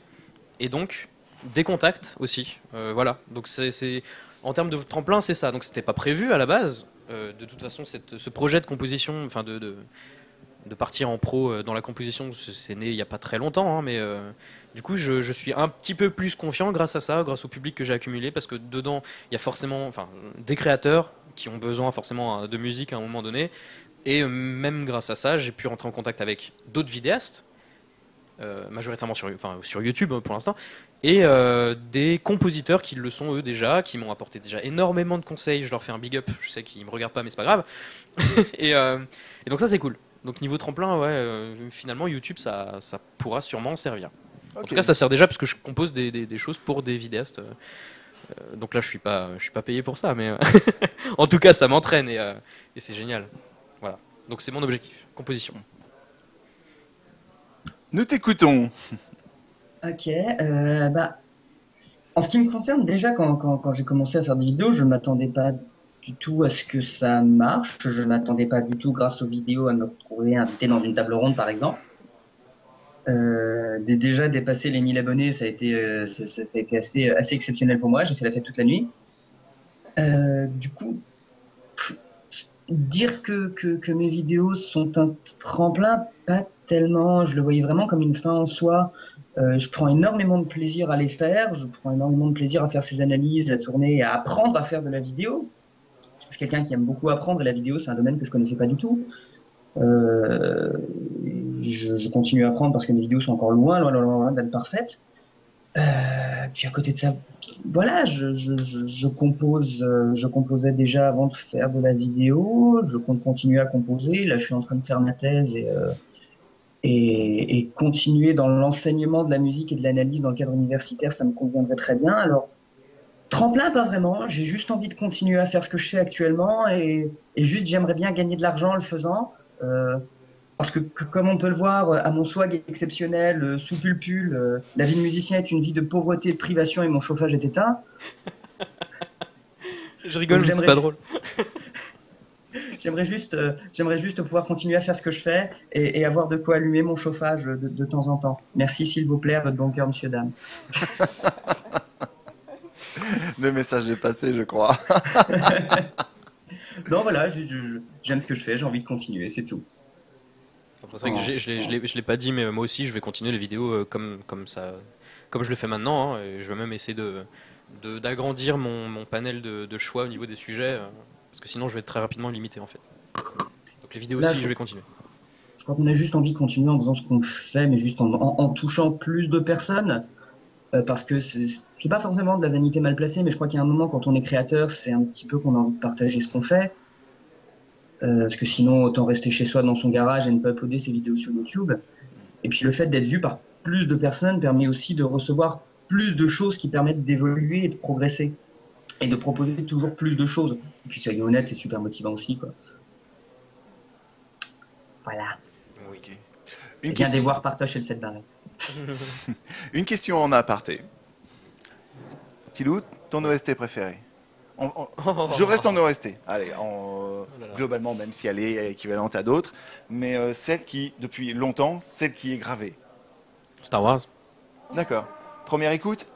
et donc des contacts aussi. Voilà. Donc c'est en termes de tremplin, c'est ça. Donc c'était pas prévu à la base. De toute façon, ce projet de composition, enfin de partir en pro dans la composition, c'est né il n'y a pas très longtemps, hein, mais du coup je suis un petit peu plus confiant grâce à ça, grâce au public que j'ai accumulé, parce que dedans il y a forcément des créateurs qui ont besoin forcément de musique à un moment donné, Et même grâce à ça, j'ai pu rentrer en contact avec d'autres vidéastes, majoritairement sur YouTube pour l'instant, et des compositeurs qui le sont eux déjà, qui m'ont apporté déjà énormément de conseils. Je leur fais un big up, je sais qu'ils me regardent pas mais c'est pas grave. et donc ça c'est cool. Donc niveau tremplin, finalement YouTube ça pourra sûrement servir. En tout cas ça sert déjà parce que je compose des choses pour des vidéastes. Donc là je suis pas payé pour ça, mais en tout cas ça m'entraîne et c'est génial. Voilà. Donc c'est mon objectif, composition. Nous t'écoutons. Ok, en ce qui me concerne, déjà quand j'ai commencé à faire des vidéos, je m'attendais pas du tout à ce que ça marche. Je m'attendais pas du tout, grâce aux vidéos, à me retrouver invité dans une table ronde, par exemple. Déjà dépasser les 1000 abonnés, ça a été assez exceptionnel pour moi. J'ai fait la fête toute la nuit. Du coup, dire que mes vidéos sont un tremplin, pas tellement. Je le voyais vraiment comme une fin en soi. Je prends énormément de plaisir à les faire. Je prends énormément de plaisir à faire ces analyses, à tourner, à apprendre à faire de la vidéo. Je suis quelqu'un qui aime beaucoup apprendre et la vidéo, c'est un domaine que je connaissais pas du tout. Je continue à apprendre parce que mes vidéos sont encore loin d'être parfaites. Puis à côté de ça, voilà, je compose, je composais déjà avant de faire de la vidéo. Je compte continuer à composer. Là, je suis en train de faire ma thèse et continuer dans l'enseignement de la musique et de l'analyse dans le cadre universitaire, ça me conviendrait très bien. Alors, tremplin, pas vraiment. J'ai juste envie de continuer à faire ce que je fais actuellement et juste j'aimerais bien gagner de l'argent en le faisant. Parce que comme on peut le voir, à mon swag exceptionnel, sous pulpule, la vie de musicien est une vie de pauvreté et de privation et mon chauffage est éteint. Je rigole, mais c'est pas drôle. J'aimerais juste pouvoir continuer à faire ce que je fais et avoir de quoi allumer mon chauffage de temps en temps. Merci s'il vous plaît, votre bon cœur, monsieur, dame. Le message est passé, je crois. Non, voilà, j'aime ce que je fais, j'ai envie de continuer, c'est tout. C'est vrai que je l'ai pas dit, mais moi aussi je vais continuer les vidéos comme je le fais maintenant. Et je vais même essayer d'agrandir mon panel de choix au niveau des sujets, parce que sinon je vais être très rapidement limité en fait. Donc les vidéos aussi, je vais continuer. Je crois qu'on a juste envie de continuer en faisant ce qu'on fait, mais juste en touchant plus de personnes, parce que c'est pas forcément de la vanité mal placée, mais je crois qu'il y a un moment quand on est créateur, c'est un petit peu qu'on a envie de partager ce qu'on fait. Parce que sinon, autant rester chez soi dans son garage et ne pas uploader ses vidéos sur YouTube. Et puis le fait d'être vu par plus de personnes permet aussi de recevoir plus de choses qui permettent d'évoluer et de progresser. Et de proposer toujours plus de choses. Et puis soyons honnêtes, c'est super motivant aussi, quoi. Voilà. Ok. Viens des voir partage et le 7 barré. Une question en aparté. Tilou, ton OST préféré? Je reste en OST. Allez, globalement, même si elle est équivalente à d'autres, mais celle qui, depuis longtemps, celle qui est gravée. Star Wars. D'accord. Première écoute?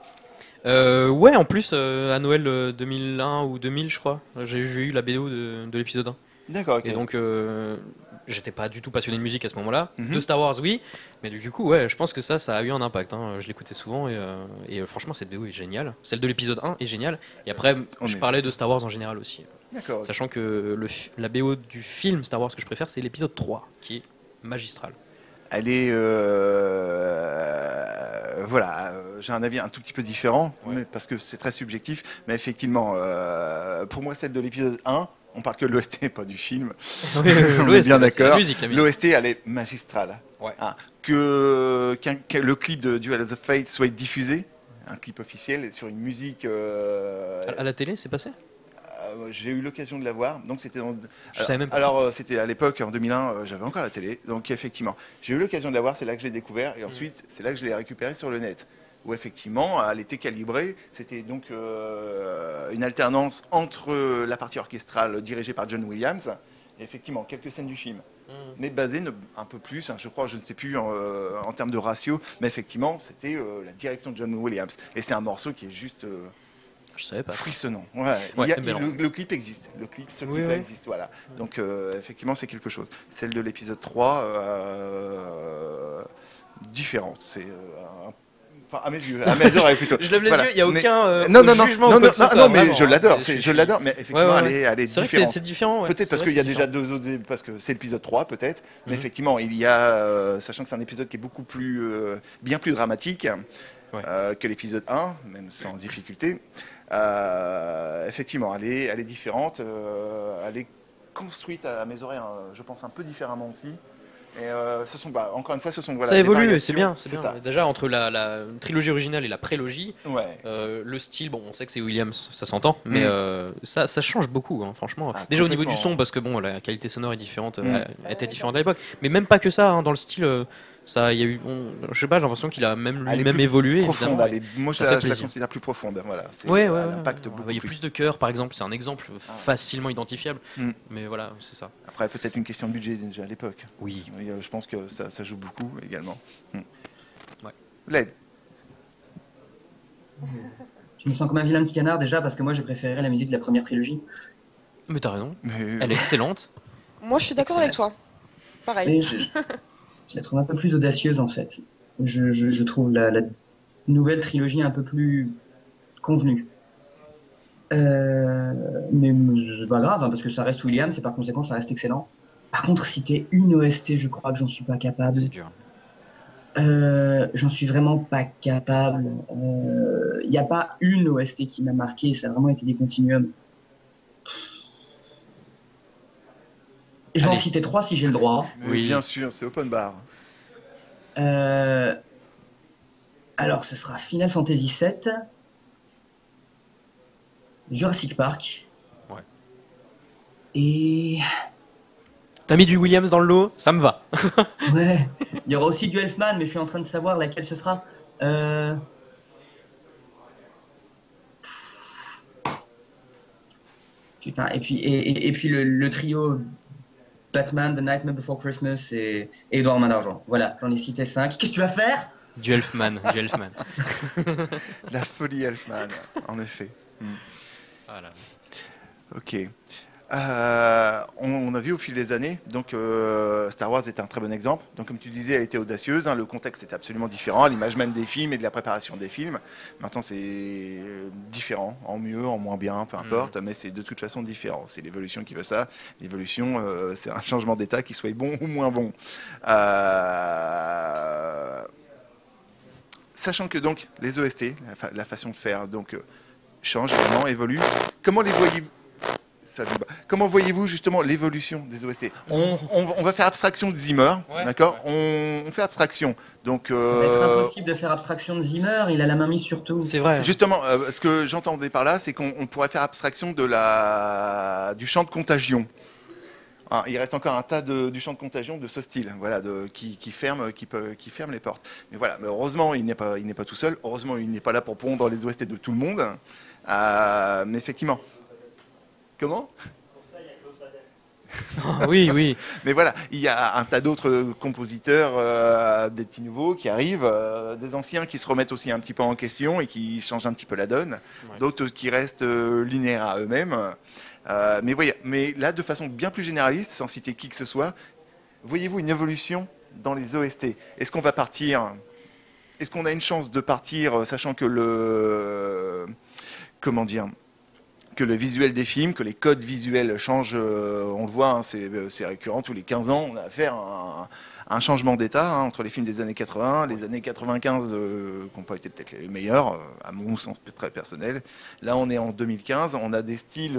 Ouais, en plus, à Noël 2001 ou 2000, je crois, j'ai eu la BO de l'épisode 1. D'accord, ok. Et donc, j'étais pas du tout passionné de musique à ce moment-là. De Star Wars, oui. Mais du coup, ouais, je pense que ça a eu un impact. Je l'écoutais souvent et franchement, cette BO est géniale. Celle de l'épisode 1 est géniale. Et après, je parlais de Star Wars en général aussi. D'accord. Sachant que la BO du film Star Wars que je préfère, c'est l'épisode 3, qui est magistral. Elle est... voilà, j'ai un avis un tout petit peu différent, mais parce que c'est très subjectif. Mais effectivement, pour moi, celle de l'épisode 1, on parle que de l'OST, pas du film. Oui, on est bien d'accord. L'OST, elle est magistrale. Ouais. Que le clip de Duel of the Fates soit diffusé, un clip officiel sur une musique... À la télé, c'est passé? J'ai eu l'occasion de la voir, donc c'était Je savais même pas. Alors c'était à l'époque, en 2001, j'avais encore la télé, donc effectivement, j'ai eu l'occasion de la voir, c'est là que je l'ai découvert, et ensuite c'est là que je l'ai récupéré sur le net, où effectivement, elle était calibrée, c'était donc une alternance entre la partie orchestrale dirigée par John Williams, et effectivement, quelques scènes du film, mais basées un peu plus, je crois, je ne sais plus en termes de ratio, mais effectivement, c'était la direction de John Williams, et c'est un morceau qui est juste... Je savais pas. Frissonnant. Ouais. Le clip existe. Ce clip existe. Voilà. Donc effectivement, c'est quelque chose. Celle de l'épisode 3, différente. C'est Enfin, à mes yeux, à mes oreilles plutôt. Je lève les Voilà. yeux, il n'y a Mais- aucun non, non, non, jugement. non, ou quoi non, que ce soit, non, mais vraiment, je hein, l'adore, c'est- je l'adore, mais effectivement, Ouais, ouais, elle est C'est vrai que différente. c'est différent. Ouais. Peut-être C'est parce vrai qu'il y a que c'est déjà différent. 2 autres, parce que c'est l'épisode 3 peut-être, mais Mhm. effectivement, il y a, sachant que c'est un épisode qui est beaucoup plus, bien plus dramatique Ouais. que l'épisode 1, même sans difficulté, effectivement, elle est différente, elle est construite à mes oreilles, je pense, un peu différemment aussi. Et encore une fois, ce sont voilà, Ça des évolue, et variations, c'est bien. C'est bien. ça. Déjà, entre la trilogie originale et la prélogie, Ouais. le style, bon, on sait que c'est Williams, ça s'entend, mais ça change beaucoup, hein, franchement. Ah, Déjà au niveau du complètement. son, parce que bon, la qualité sonore est différente, Mm. était différente à l'époque, mais même pas que ça, hein, dans le style, ça, il y a eu, je sais pas, j'ai l'impression qu'il a même Elle est lui-même plus évolué. Profonde, évidemment. moi Ça je fait la plaisir. considère plus profonde. Voilà, Ouais, elle ouais, impacte ouais. beaucoup Il y a plus. plus de cœur, par exemple, c'est un exemple facilement identifiable, Mm. mais voilà, c'est ça. Après, peut-être une question de budget déjà à l'époque. Oui. Oui, je pense que ça joue beaucoup également. Ouais. LED. Je me sens comme un vilain petit canard déjà parce que moi j'ai préféré la musique de la première trilogie. Mais t'as raison, Mais elle est excellente. Moi, je suis d'accord avec toi. Pareil. Mais je la trouve un peu plus audacieuse en fait. Je trouve la nouvelle trilogie un peu plus convenue. Mais c'est pas grave hein, parce que ça reste Williams et par conséquent ça reste excellent. Par contre, citer une OST, je crois que j'en suis pas capable. C'est dur. J'en suis vraiment pas capable. Il n'y a pas une OST qui m'a marqué, ça a vraiment été des continuums. Je vais en Allez. citer 3 si j'ai le droit. Oui. bien sûr, c'est open bar. Alors, ce sera Final Fantasy VII, Jurassic Park. Ouais. Et T'as mis du Williams dans le lot, ça me va. ouais, il y aura aussi du Elfman, mais je suis en train de savoir laquelle ce sera. Putain, et puis le trio Batman, The Nightmare Before Christmas et Edouard Main d'Argent. Voilà, j'en ai cité 5. Qu'est-ce que tu vas faire? Du Elfman, du Elfman. La folie Elfman, en effet. Voilà. Ok. On a vu au fil des années, donc Star Wars est un très bon exemple. Donc comme tu disais, elle était audacieuse, hein, le contexte était absolument différent, à l'image même des films et de la préparation des films. Maintenant c'est différent, en mieux, en moins bien, peu importe, mais c'est de toute façon différent. C'est l'évolution qui veut ça. L'évolution, c'est un changement d'état qui soit bon ou moins bon. Sachant que donc les OST, la façon de faire, donc change évidemment, évolue. Comment les voyez-vous? Comment voyez-vous justement l'évolution des OST? On va faire abstraction de Zimmer, Ouais, d'accord? On fait abstraction. Donc, Ça va être impossible de faire abstraction de Zimmer, il a la main mise sur tout. C'est vrai. justement, ce que j'entendais par là, c'est qu'on pourrait faire abstraction du champ de contagion. Ah, il reste encore un tas du champ de contagion de ce style, voilà, qui ferme les portes. Mais voilà, mais heureusement, il n'est pas tout seul. Heureusement, il n'est pas là pour pondre les OST de tout le monde. Mais effectivement. Comment? Oui, oui. Mais voilà, il y a un tas d'autres compositeurs, des petits nouveaux qui arrivent, des anciens qui se remettent aussi un petit peu en question et qui changent un petit peu la donne, Ouais. d'autres qui restent linéaires à eux-mêmes. Mais là, de façon bien plus généraliste, sans citer qui que ce soit, voyez-vous une évolution dans les OST? Est-ce qu'on va partir? Est-ce qu'on a une chance de partir, sachant que comment dire, que le visuel des films, que les codes visuels changent, on le voit, hein, c'est récurrent, tous les 15 ans, on a affaire à un changement d'état hein, entre les films des années 80, les années 95, qui n'ont pas été peut-être les meilleurs, à mon sens très personnel. Là, on est en 2015, on a des styles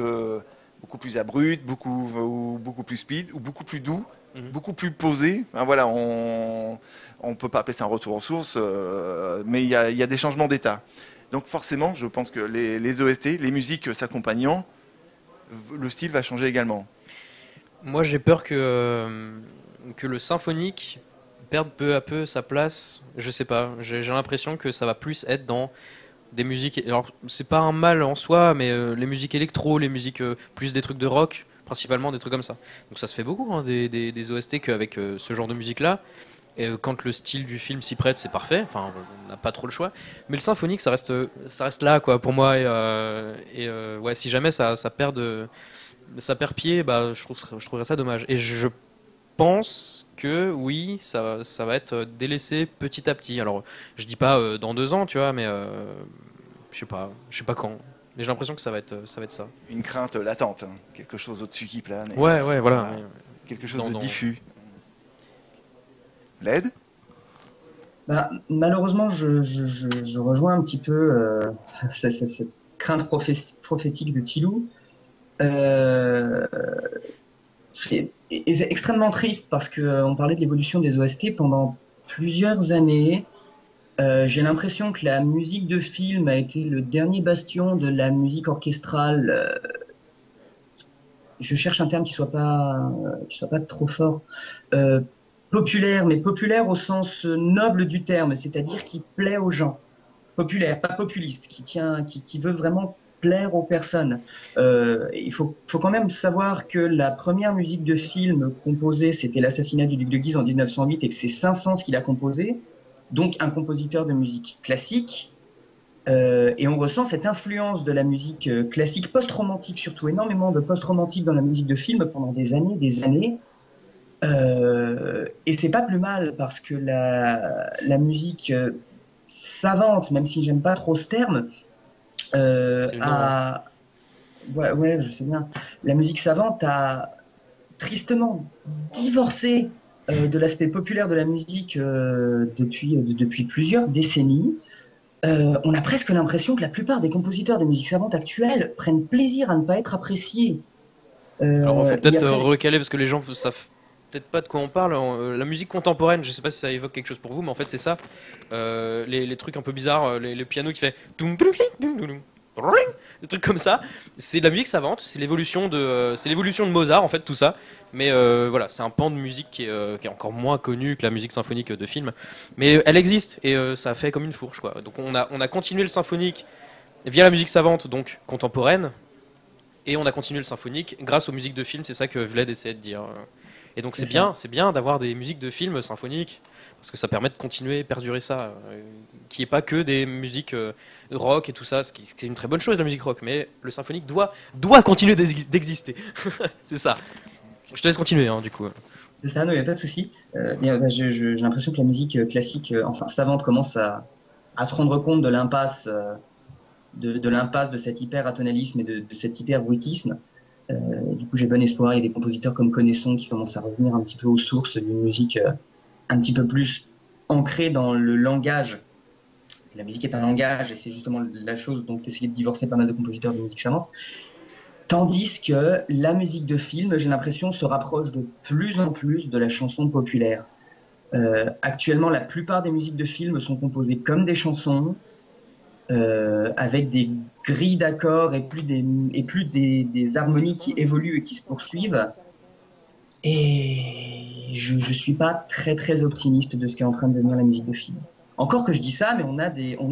beaucoup plus abrupts, beaucoup plus speed, ou beaucoup plus doux, beaucoup plus posés. Hein, voilà, on ne peut pas appeler ça un retour aux sources, mais il y a des changements d'état. Donc forcément, je pense que les OST, les musiques s'accompagnant, le style va changer également. Moi, j'ai peur que le symphonique perde peu à peu sa place. Je sais pas. J'ai l'impression que ça va plus être dans des musiques. Alors, c'est pas un mal en soi, mais les musiques électro, les musiques plus des trucs de rock, principalement des trucs comme ça. Donc ça se fait beaucoup hein, des OST qu'avec ce genre de musique-là. Et quand le style du film s'y prête, c'est parfait. Enfin, on n'a pas trop le choix. Mais le symphonique, ça reste là, quoi, pour moi. Ouais, si jamais ça perd pied, bah, je trouverais ça dommage. Et je pense que oui, ça va être délaissé petit à petit. Alors, je dis pas dans 2 ans, tu vois, mais je sais pas quand. Mais j'ai l'impression que ça va être ça. Une crainte latente, hein. Quelque chose au-dessus qui plane. Et, Ouais, voilà. voilà. Mais, quelque chose dans- de dans- diffus. LED? Bah, malheureusement, je rejoins un petit peu cette crainte prophétique de Tilou. Euh, c'est extrêmement triste parce que on parlait de l'évolution des OST pendant plusieurs années. J'ai l'impression que la musique de film a été le dernier bastion de la musique orchestrale. Je cherche un terme qui soit pas trop fort. Euh, Populaire, mais populaire au sens noble du terme, c'est-à-dire qui plaît aux gens. Populaire, pas populiste, qui veut vraiment plaire aux personnes. Il faut quand même savoir que la première musique de film composée, c'était l'assassinat du duc de Guise en 1908 et que c'est Saint-Saëns qui l'a composée, donc un compositeur de musique classique. Et on ressent cette influence de la musique classique post-romantique, surtout énormément de post-romantique dans la musique de film pendant des années, des années. Et c'est pas plus mal parce que la musique savante, même si j'aime pas trop ce terme, C'est le nom, hein. a, ouais, je sais bien, la musique savante a tristement divorcé de l'aspect populaire de la musique depuis plusieurs décennies. On a presque l'impression que la plupart des compositeurs de musique savante actuelle prennent plaisir à ne pas être appréciés. Alors, faut Il y peut-être a très- recaler parce que les gens savent peut-être pas de quoi on parle. La musique contemporaine, je sais pas si ça évoque quelque chose pour vous, mais en fait c'est ça. Les trucs un peu bizarres, les pianos qui fait toum, toum, toum, toum, toum, toum, des trucs comme ça. C'est de la musique savante, c'est l'évolution de Mozart en fait tout ça. Mais voilà, c'est un pan de musique qui est encore moins connu que la musique symphonique de film. Mais elle existe et ça fait comme une fourche quoi. Donc on a continué le symphonique via la musique savante, donc contemporaine. Et on a continué le symphonique grâce aux musiques de film, c'est ça que Vlad essayait de dire. Et donc C'est c'est bien d'avoir des musiques de film symphoniques, parce que ça permet de continuer, perdurer ça, qui est pas que des musiques rock et tout ça, ce qui est une très bonne chose la musique rock, mais le symphonique doit continuer d'exister. C'est ça. Je te laisse continuer hein, du coup. C'est ça, non, il n'y a pas de souci. J'ai l'impression que la musique classique, enfin savante, commence à se rendre compte de l'impasse de l'impasse de cet hyper-atonalisme et de cet hyper-bruitisme. Du coup, j'ai bon espoir. Il y a des compositeurs comme Connaisson qui commencent à revenir un petit peu aux sources d'une musique un petit peu plus ancrée dans le langage. La musique est un langage et c'est justement la chose dont essayer de divorcer pas mal de compositeurs de musique savante. Tandis que la musique de film, j'ai l'impression, se rapproche de plus en plus de la chanson populaire. Actuellement, la plupart des musiques de film sont composées comme des chansons, avec des grilles d'accords et plus des harmonies qui évoluent et qui se poursuivent. Et je suis pas très très optimiste de ce qu'est en train de devenir la musique de film. Encore que je dis ça, mais on a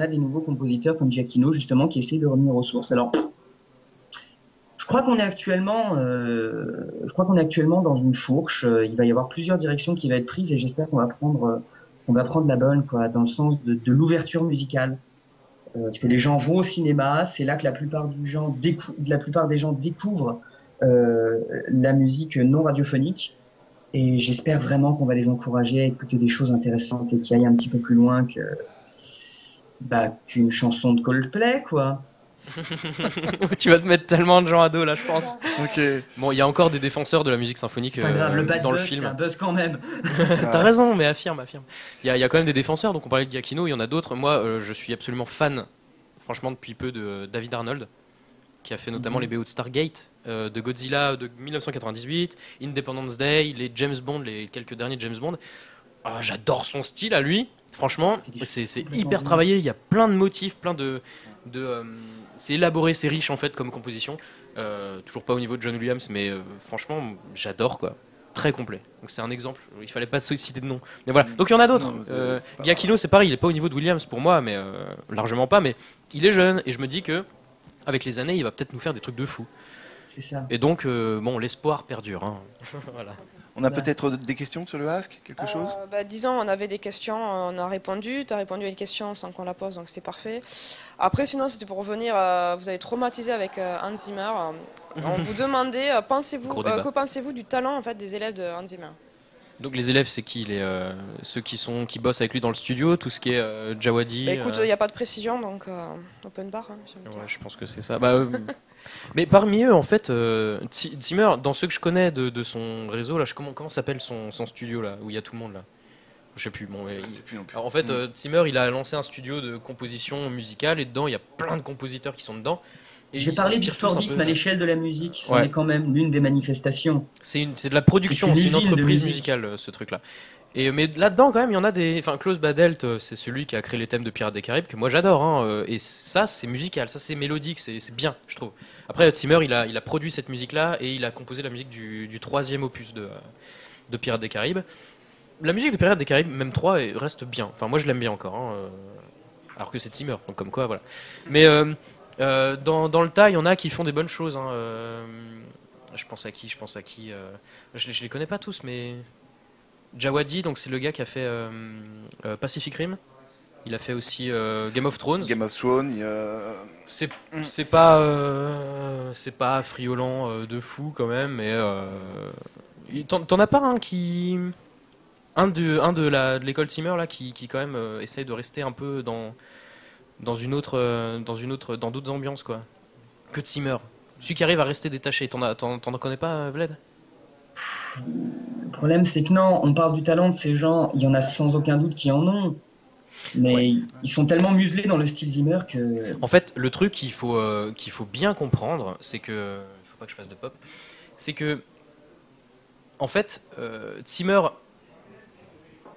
des nouveaux compositeurs comme Giacchino justement qui essayent de revenir aux sources. Alors, je crois qu'on est actuellement dans une fourche. Il va y avoir plusieurs directions qui vont être prises et j'espère qu'on va prendre la bonne, quoi, dans le sens de l'ouverture musicale. Parce que les gens vont au cinéma, c'est là que la plupart des gens découvrent la musique non radiophonique. Et j'espère vraiment qu'on va les encourager à écouter des choses intéressantes et qui aillent un petit peu plus loin qu'une chanson de Coldplay, quoi. Tu vas te mettre tellement de gens à dos là, je pense. Ok. Bon, il y a encore des défenseurs de la musique symphonique Pas grave, le bad dans le buzz, film. c'est un buzz quand même. T'as raison, mais affirme. Il y a quand même des défenseurs, donc on parlait de Giacchino, il y en a d'autres. Moi, je suis absolument fan, franchement, depuis peu, de David Arnold, qui a fait notamment les BO de Stargate, de Godzilla de 1998, Independence Day, les James Bond, les quelques derniers James Bond. Ah, j'adore son style à lui, franchement, c'est hyper travaillé, il y a plein de motifs, c'est élaboré, c'est riche en fait comme composition. Toujours pas au niveau de John Williams, mais franchement, j'adore quoi. Très complet. Donc c'est un exemple. Il fallait pas citer de nom. Mais voilà. Donc il y en a d'autres. Non, c'est pas Giacchino, c'est pareil. Il est pas au niveau de Williams pour moi, mais largement pas. Mais il est jeune et je me dis que avec les années, il va peut-être nous faire des trucs de fou. C'est ça. Et donc bon, l'espoir perdure. Hein. Voilà. On a peut-être des questions sur le Ask, quelque chose? Disons, on avait des questions, on a répondu. Tu as répondu à une question sans qu'on la pose, donc c'était parfait. Après, sinon, c'était pour revenir. Vous avez traumatisé avec Hans Zimmer. On vous demandait, Gros débat. que pensez-vous du talent en fait, des élèves de Hans Zimmer? Donc les élèves, c'est qui ceux qui bossent avec lui dans le studio, tout ce qui est Jawadi. Bah, écoute, il n'y a pas de précision, donc open bar. Hein, j'ai envie de dire. Ouais, je pense que c'est ça. Mais parmi eux, en fait, Zimmer, dans ceux que je connais de son réseau, là, comment s'appelle son studio là, où il y a tout le monde là? Je sais plus. Bon, Je sais plus non plus. alors, en fait, Zimmer, il a lancé un studio de composition musicale et dedans, il y a plein de compositeurs qui sont dedans. Et J'ai ils parlé du s'inspirent tous un Fordisme peu. à l'échelle de la musique, c'en Ouais. est quand même l'une des manifestations. C'est de la production, C'est c'est une une usine de entreprise musique. musicale, ce truc-là. Mais là-dedans, quand même, il y en a des. Enfin, Klaus Badelt, c'est celui qui a créé les thèmes de Pirates des Caraïbes, que moi j'adore. Hein, et ça, c'est musical, ça, c'est mélodique, c'est bien, je trouve. Après, Zimmer, il a produit cette musique-là et il a composé la musique du troisième opus de Pirates des Caraïbes. La musique de Pirates des Caraïbes, même 3, reste bien. Enfin, moi, je l'aime bien encore. Hein, alors que c'est Zimmer, donc comme quoi, voilà. Mais dans le tas, il y en a qui font des bonnes choses. Hein, je pense à qui je les connais pas tous, mais Jawadi, donc c'est le gars qui a fait Pacific Rim. Il a fait aussi Game of Thrones. Game of Thrones, il y a... C'est pas friolant de fou quand même, mais t'en as pas un qui de l'école Zimmer là qui quand même essaye de rester un peu dans d'autres ambiances quoi que Zimmer. Celui qui arrive à rester détaché. T'en connais pas, Vlad? Le problème, c'est que non, on parle du talent de ces gens, il y en a sans aucun doute qui en ont. Mais Ouais. ils sont tellement muselés dans le style Zimmer que. En fait, le truc qu'il faut bien comprendre, c'est que faut pas que je fasse de pop, c'est que en fait, Zimmer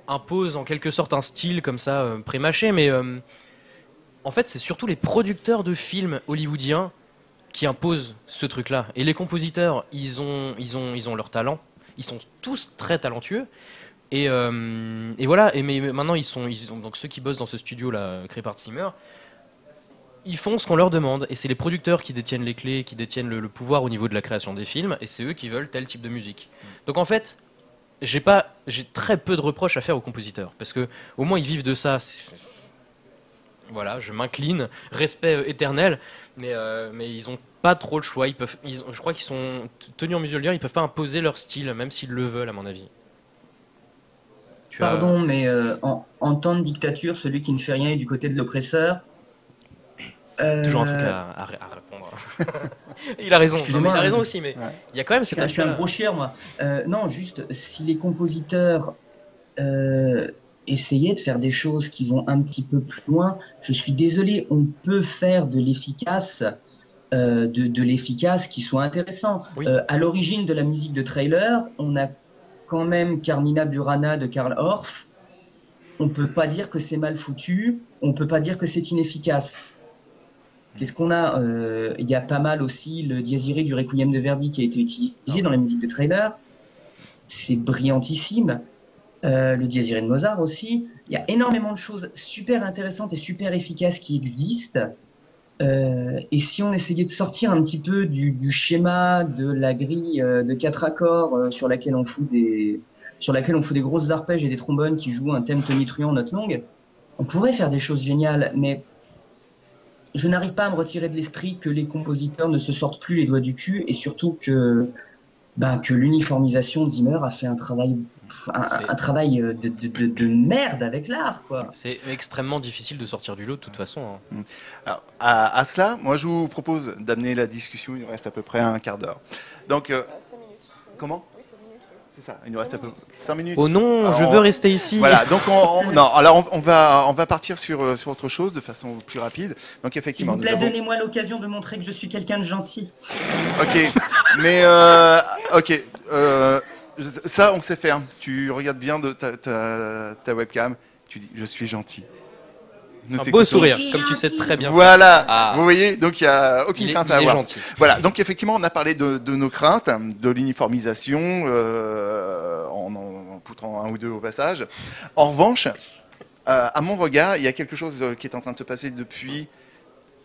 impose en quelque sorte un style comme ça pré-mâché, mais en fait, c'est surtout les producteurs de films hollywoodiens qui imposent ce truc-là. Et les compositeurs, ils ont leur talent. Ils sont tous très talentueux. Et voilà. Mais maintenant, donc ceux qui bossent dans ce studio-là, créé par Zimmer, ils font ce qu'on leur demande. Et c'est les producteurs qui détiennent les clés, qui détiennent le pouvoir au niveau de la création des films. Et c'est eux qui veulent tel type de musique. Donc en fait, j'ai très peu de reproches à faire aux compositeurs. Parce que au moins, ils vivent de ça. Voilà, je m'incline, respect éternel, mais ils ont pas trop le choix. Je crois qu'ils sont tenus en mesure de le dire, ils peuvent pas imposer leur style, même s'ils le veulent, à mon avis. Pardon, mais en temps de dictature, celui qui ne fait rien est du côté de l'oppresseur. Toujours un truc à répondre. Il a raison, non, mais Excusez-moi, il a raison hein. aussi, mais Ouais. il y a quand même cet Je suis un aspect-là. gros chieur, moi. Non, juste, si les compositeurs essayaient de faire des choses qui vont un petit peu plus loin, je suis désolé, on peut faire de l'efficace, de l'efficace qui soit intéressant. Oui. À l'origine de la musique de trailer, on a quand même Carmina Burana de Karl Orff. On peut pas dire que c'est mal foutu, on peut pas dire que c'est inefficace. Qu'est-ce qu'on a? Il y a pas mal aussi le Dies Irae du Requiem de Verdi qui a été utilisé dans la musique de trailer. C'est brillantissime. Le Dies Irae de Mozart aussi. Il y a énormément de choses super intéressantes et super efficaces qui existent. Et si on essayait de sortir un petit peu du schéma de la grille de 4 accords sur laquelle on fout des grosses arpèges et des trombones qui jouent un thème tonitruant en notes longues, on pourrait faire des choses géniales, mais je n'arrive pas à me retirer de l'esprit que les compositeurs ne se sortent plus les doigts du cul et surtout que l'uniformisation de Zimmer a fait un travail de merde avec l'art, quoi. C'est extrêmement difficile de sortir du lot de toute façon. Hein. Alors, à cela, moi je vous propose d'amener la discussion, il nous reste à peu près un quart d'heure. Donc, 5 minutes. comment? Oui, 5 minutes. Oui. C'est ça, il nous reste à peu près 5 minutes. Oh non, Alors, je veux rester ici. Voilà, donc non, alors on va partir sur autre chose de façon plus rapide. Donc S'il effectivement, vous plaît, nous avons... donnez-moi l'occasion de montrer que je suis quelqu'un de gentil. Ok, mais ok, ça on sait faire. Tu regardes bien de ta webcam, tu dis je suis gentil. Nous Un beau t'écoutons. sourire, comme tu sais très bien. Voilà, Ah. vous voyez, donc il n'y a aucune Il est, crainte il à est avoir. gentil. Voilà, donc effectivement, on a parlé de nos craintes, de l'uniformisation, en poutrant un ou deux au passage. En revanche, à mon regard, il y a quelque chose qui est en train de se passer depuis...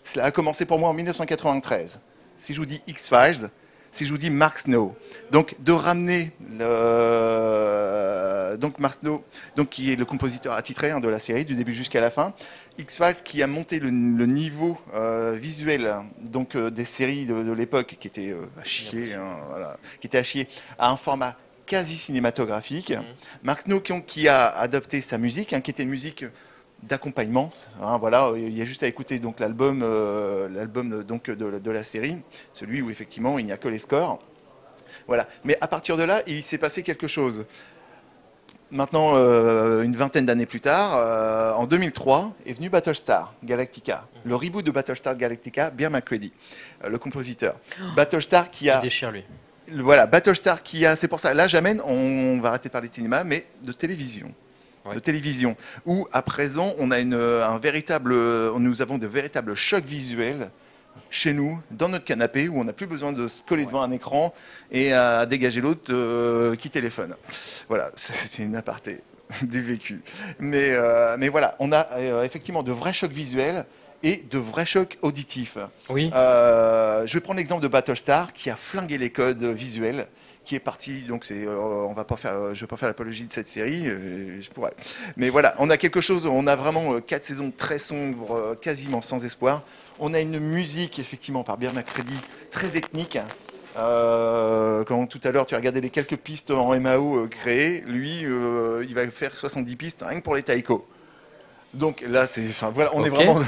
Cela a commencé pour moi en 1993. Si je vous dis X-Files, si je vous dis Mark Snow, donc de ramener donc Mark Snow, donc qui est le compositeur attitré de la série du début jusqu'à la fin, X-Files qui a monté le niveau visuel donc des séries de l'époque qui était à chier, hein, voilà, qui était à chier, à un format quasi cinématographique. Mark Snow qui a adopté sa musique, qui était une musique d'accompagnement. Voilà, il y a juste à écouter donc l'album donc de la série, celui où effectivement il n'y a que les scores. Voilà. Mais à partir de là, il s'est passé quelque chose. Maintenant, une vingtaine d'années plus tard, en 2003, est venu Battlestar Galactica, le reboot de Battlestar Galactica, Bear McCready, le compositeur. Battlestar qui a... Il déchire lui. Voilà, Battlestar qui a... C'est pour ça, là j'amène, on va arrêter de parler de cinéma, mais de télévision. Ouais. De télévision, où à présent, on a nous avons de véritables chocs visuels chez nous, dans notre canapé, où on n'a plus besoin de se coller devant un écran et à dégager l'autre qui téléphone. Voilà, c'est une aparté du vécu. Mais voilà, on a effectivement de vrais chocs visuels et de vrais chocs auditifs. Oui. Je vais prendre l'exemple de Battlestar, qui a flingué les codes visuels, qui est parti, donc je vais pas faire l'apologie de cette série, je pourrais. Mais voilà, on a quelque chose, on a vraiment 4 saisons très sombres, quasiment sans espoir. On a une musique, effectivement, par Bear McCready, très ethnique. Quand tout à l'heure, tu as regardé les quelques pistes en MAO créées, lui, il va faire 70 pistes, rien que pour les taïkos. Donc là, voilà, on est vraiment,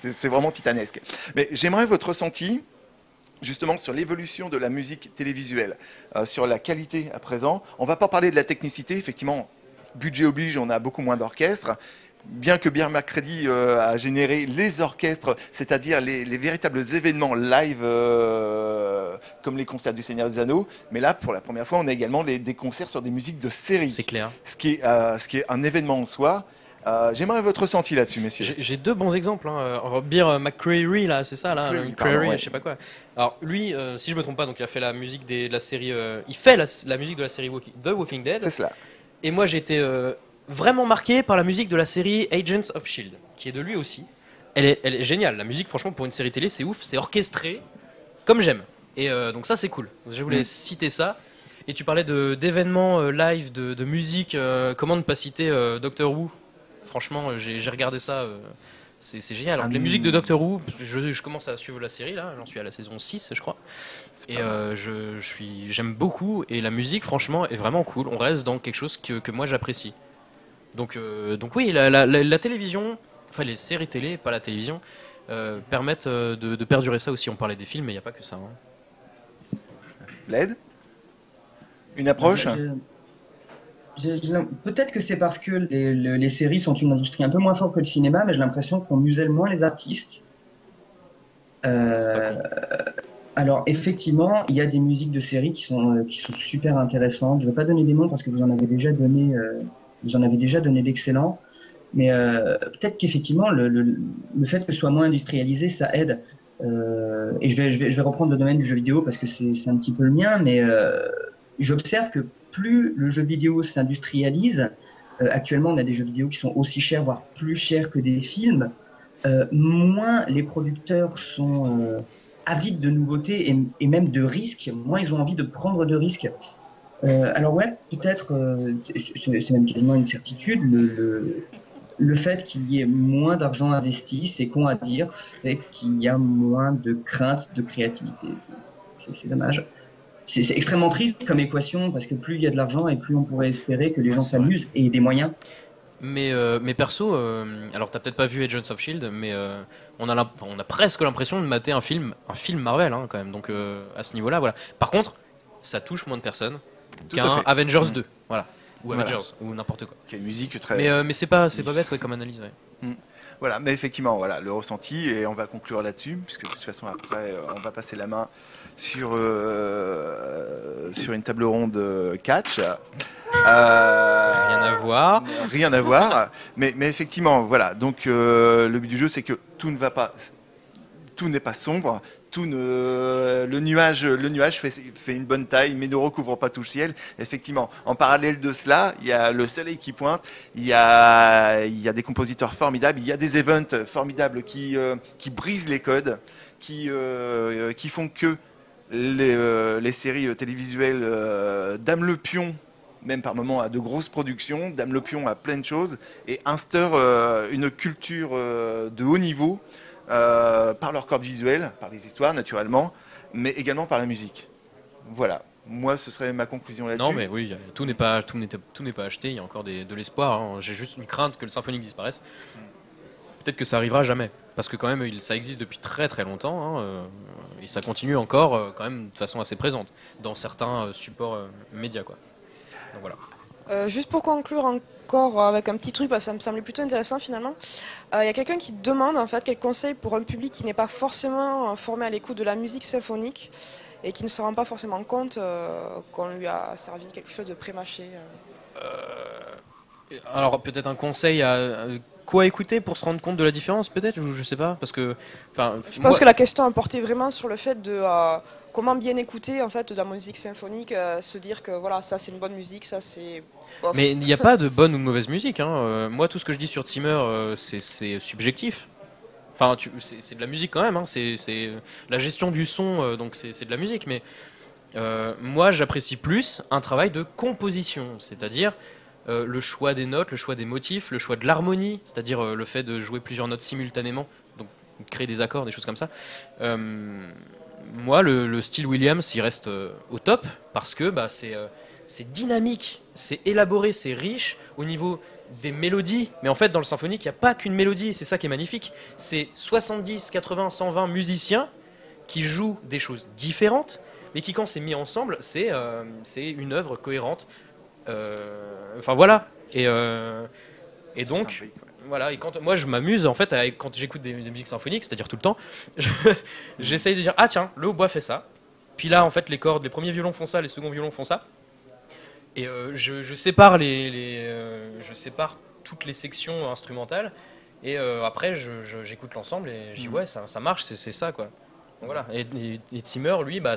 c'est vraiment titanesque. Mais j'aimerais votre ressenti, justement, sur l'évolution de la musique télévisuelle, sur la qualité à présent. On ne va pas parler de la technicité, effectivement, budget oblige, on a beaucoup moins d'orchestres. Bien que Bear McCready a généré les orchestres, c'est-à-dire les véritables événements live, comme les concerts du Seigneur des Anneaux, mais là, pour la première fois, on a également des concerts sur des musiques de série. C'est clair. Ce qui est un événement en soi. J'aimerais votre ressenti là-dessus, messieurs. J'ai 2 bons exemples. Bear McCreary, là, c'est ça, là, McCreary, ouais. je sais pas quoi. Alors lui, si je me trompe pas, donc il a fait la musique de la série. Il fait la musique de la série The Walking Dead. C'est cela. Et moi, j'ai été vraiment marqué par la musique de la série Agents of Shield, qui est de lui aussi. Elle est géniale. La musique, franchement, pour une série télé, c'est ouf. C'est orchestré, comme j'aime. Et donc ça, c'est cool. Je voulais citer ça. Et tu parlais d'événements live, de musique. Comment ne pas citer Doctor Who? Franchement, j'ai regardé ça. C'est génial. Alors, les musiques de Doctor Who, je commence à suivre la série là. J'en suis à la saison 6, je crois. Et j'aime beaucoup. Et la musique, franchement, est vraiment cool. On reste dans quelque chose que moi j'apprécie. Donc oui, la télévision, enfin les séries télé, pas la télévision, permettent de perdurer ça aussi. On parlait des films, mais il n'y a pas que ça. L'aide? Une approche? Peut-être que c'est parce que les séries sont une industrie un peu moins forte que le cinéma, mais j'ai l'impression qu'on muselle moins les artistes. Alors effectivement, il y a des musiques de séries qui sont super intéressantes. Je ne vais pas donner des noms parce que vous en avez déjà donné d'excellents. Mais peut-être qu'effectivement, le fait que ce soit moins industrialisé, ça aide. Et je vais reprendre le domaine du jeu vidéo parce que c'est un petit peu le mien, mais j'observe que plus le jeu vidéo s'industrialise, actuellement on a des jeux vidéo qui sont aussi chers, voire plus chers que des films, moins les producteurs sont avides de nouveautés et même de risques, moins ils ont envie de prendre de risques. Alors ouais, peut-être, c'est même quasiment une certitude, le fait qu'il y ait moins d'argent investi, c'est con à dire, fait qu'il y a moins de crainte de créativité. C'est dommage. C'est extrêmement triste comme équation, parce que plus il y a de l'argent et plus on pourrait espérer que les gens s'amusent et aient des moyens. Mais perso, alors t'as peut-être pas vu Agents of Shield, mais on a presque l'impression de mater un film Marvel quand même. Donc à ce niveau-là, voilà. Par contre, ça touche moins de personnes qu'un Avengers 2, voilà, ou Avengers ou n'importe quoi. Quelle musique très. Mais c'est pas bête comme analyse. Ouais. Voilà, mais effectivement, voilà le ressenti et on va conclure là-dessus, puisque de toute façon après, on va passer la main sur une table ronde catch. Rien à voir. Rien à voir. Mais effectivement, voilà. Donc le but du jeu, c'est que tout n'est pas sombre. Le nuage fait une bonne taille, mais ne recouvre pas tout le ciel. Effectivement, en parallèle de cela, il y a le soleil qui pointe. Il y a des compositeurs formidables. Il y a des events formidables qui brisent les codes, qui font que les séries télévisuelles dament le pion, même par moments à de grosses productions, dament le pion à plein de choses et instaurent une culture de haut niveau par leur code visuel, par les histoires naturellement, mais également par la musique. Voilà. Moi, ce serait ma conclusion là-dessus. Non, mais oui, tout n'est pas acheté. Il y a encore de l'espoir, hein. J'ai juste une crainte que le symphonique disparaisse. Peut-être que ça arrivera jamais, parce que quand même, ça existe depuis très très longtemps, hein, et ça continue encore quand même de façon assez présente dans certains supports médias, quoi. Donc voilà. Juste pour conclure encore avec un petit truc, parce que ça me semblait plutôt intéressant finalement. Il y a quelqu'un qui demande en fait quel conseil pour un public qui n'est pas forcément formé à l'écoute de la musique symphonique et qui ne se rend pas forcément compte qu'on lui a servi quelque chose de prémâché. Alors peut-être un conseil à quoi écouter pour se rendre compte de la différence, peut-être, je sais pas, parce que, enfin, Je pense que la question a porté vraiment sur le fait de comment bien écouter en fait de la musique symphonique, se dire que voilà, ça c'est une bonne musique, ça c'est bof. Mais il n'y a pas de bonne ou de mauvaise musique, hein. Moi, tout ce que je dis sur Zimmer, c'est subjectif. Enfin, c'est de la musique quand même, hein. C'est la gestion du son, donc c'est de la musique. Mais moi, j'apprécie plus un travail de composition, c'est-à-dire le choix des notes, le choix des motifs, le choix de l'harmonie, c'est-à-dire le fait de jouer plusieurs notes simultanément, donc créer des accords, des choses comme ça. Moi, le style Williams, il reste au top parce que bah, c'est dynamique, c'est élaboré, c'est riche au niveau des mélodies. Mais en fait, dans le symphonique, il n'y a pas qu'une mélodie, et c'est ça qui est magnifique. C'est 70, 80, 120 musiciens qui jouent des choses différentes, mais qui, quand c'est mis ensemble, c'est une œuvre cohérente. Enfin voilà. Et donc, voilà. Et quand moi je m'amuse en fait, quand j'écoute des musiques symphoniques, c'est-à-dire tout le temps, j'essaye de dire ah tiens, le hautbois fait ça. Puis là en fait les cordes, les premiers violons font ça, les seconds violons font ça. Et je sépare je sépare toutes les sections instrumentales. Et après j'écoute l'ensemble et je dis ouais ça marche, c'est ça quoi. Donc, voilà. Et Zimmer lui bah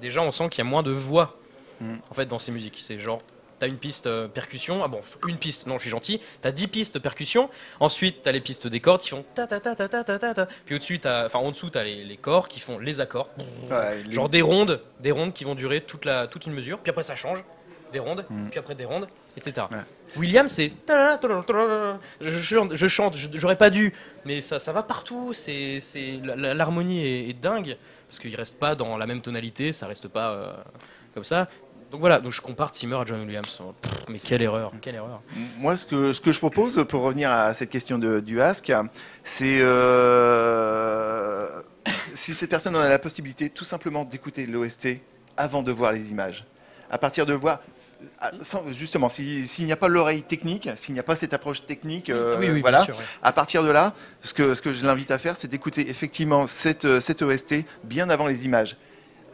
déjà on sent qu'il y a moins de voix en fait dans ses musiques. C'est genre t'as une piste percussion, ah bon, une piste, non je suis gentil, t'as 10 pistes percussion, ensuite t'as les pistes des cordes qui font ta ta ta ta ta ta ta ta, puis en dessous t'as les corps qui font les accords, genre des rondes qui vont durer toute une mesure, puis après ça change, des rondes, puis après des rondes, etc. Ouais. Williams c'est je chante, j'aurais pas dû, mais ça va partout, l'harmonie est dingue, parce qu'il reste pas dans la même tonalité, ça reste pas comme ça. Donc voilà, donc je compare Zimmer à John Williams. Mais quelle erreur, quelle erreur. Moi, ce que je propose, pour revenir à cette question du Ask, c'est si cette personne a la possibilité tout simplement d'écouter l'OST avant de voir les images. À partir de voir, justement, s'il n'y a pas l'oreille technique, s'il n'y a pas cette approche technique, oui, voilà, bien sûr, ouais. À partir de là, ce que je l'invite à faire, c'est d'écouter effectivement cette OST bien avant les images.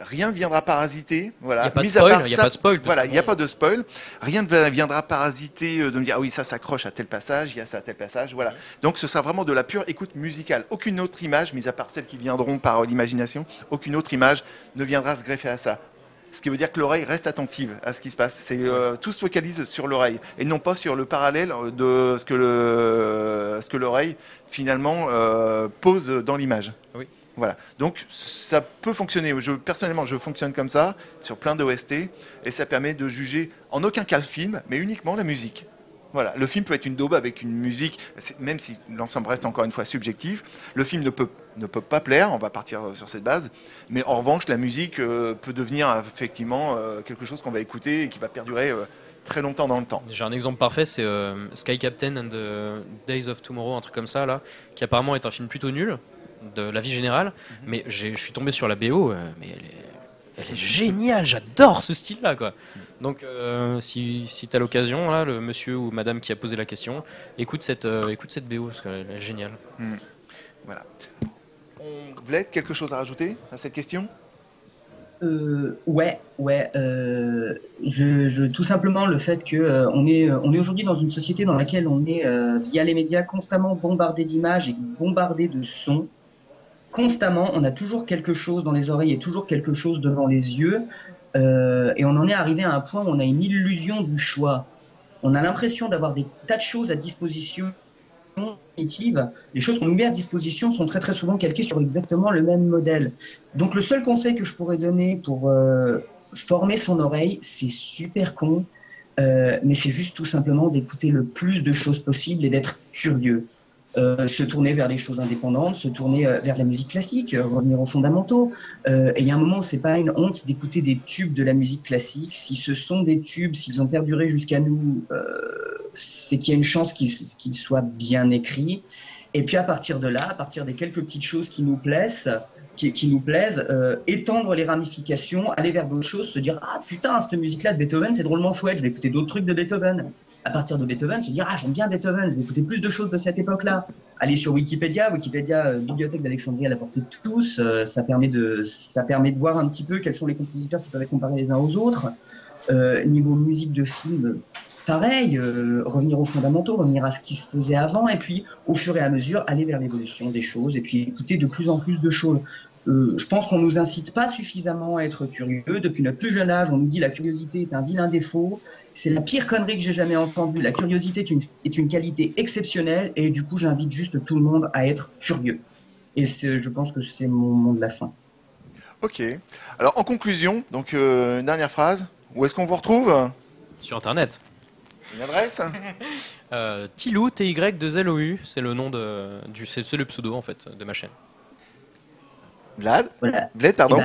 Rien ne viendra parasiter, voilà. Il n'y a pas de spoil. Voilà, il n'y a pas de spoil. Rien ne viendra parasiter de me dire ah oui ça s'accroche à tel passage, il y a ça à tel passage, voilà. Donc ce sera vraiment de la pure écoute musicale. Aucune autre image, mis à part celles qui viendront par l'imagination, aucune autre image ne viendra se greffer à ça. Ce qui veut dire que l'oreille reste attentive à ce qui se passe. Tout se focalise sur l'oreille et non pas sur le parallèle de ce que l'oreille finalement pose dans l'image. Oui. Voilà, donc ça peut fonctionner. Personnellement, je fonctionne comme ça, sur plein d'OST, et ça permet de juger en aucun cas le film, mais uniquement la musique. Voilà, le film peut être une daube avec une musique, même si l'ensemble reste encore une fois subjectif. Le film ne peut pas plaire, on va partir sur cette base, mais en revanche, la musique peut devenir effectivement quelque chose qu'on va écouter et qui va perdurer très longtemps dans le temps. J'ai un exemple parfait, c'est Sky Captain and the Days of Tomorrow, un truc comme ça, là, qui apparemment est un film plutôt nul, de la vie générale, mais je suis tombé sur la BO, mais elle est géniale, j'adore ce style-là, quoi. Donc si tu as l'occasion, là, le monsieur ou madame qui a posé la question, écoute cette BO, parce qu'elle est géniale. Voilà. On voulait quelque chose à rajouter à cette question ? Ouais. Tout simplement le fait que on est aujourd'hui dans une société dans laquelle on est via les médias constamment bombardé d'images et bombardé de sons. Constamment, on a toujours quelque chose dans les oreilles et toujours quelque chose devant les yeux, et on en est arrivé à un point où on a une illusion du choix. On a l'impression d'avoir des tas de choses à disposition. Les choses qu'on nous met à disposition sont très très souvent calquées sur exactement le même modèle. Donc le seul conseil que je pourrais donner pour former son oreille, c'est super con, mais c'est juste tout simplement d'écouter le plus de choses possible et d'être curieux. se tourner vers les choses indépendantes, se tourner vers la musique classique, revenir aux fondamentaux. Et il y a un moment où c'est pas une honte d'écouter des tubes de la musique classique. Si ce sont des tubes, s'ils ont perduré jusqu'à nous, c'est qu'il y a une chance qu'ils soient bien écrits. Et puis à partir de là, à partir des quelques petites choses qui nous plaisent, étendre les ramifications, aller vers d'autres choses, se dire ah putain cette musique-là de Beethoven c'est drôlement chouette, je vais écouter d'autres trucs de Beethoven. À partir de Beethoven, se dire ah j'aime bien Beethoven, je vais écouter plus de choses de cette époque-là. Aller sur Wikipédia, bibliothèque d'Alexandrie à la portée de tous, ça permet de voir un petit peu quels sont les compositeurs qui peuvent être comparés les uns aux autres. Niveau musique de film, pareil, revenir aux fondamentaux, revenir à ce qui se faisait avant, et puis au fur et à mesure aller vers l'évolution des choses, et puis écouter de plus en plus de choses. Je pense qu'on nous incite pas suffisamment à être curieux. Depuis notre plus jeune âge, on nous dit la curiosité est un vilain défaut. C'est la pire connerie que j'ai jamais entendue. La curiosité est une qualité exceptionnelle, et du coup, j'invite juste tout le monde à être curieux. Et je pense que c'est mon mot de la fin. Ok. Alors, en conclusion, donc une dernière phrase. Où est-ce qu'on vous retrouve? Sur Internet. Une adresse? Tilou, TY2LOU, c'est le nom c'est le pseudo en fait de ma chaîne. Vlad? Voilà. Vlad, pardon.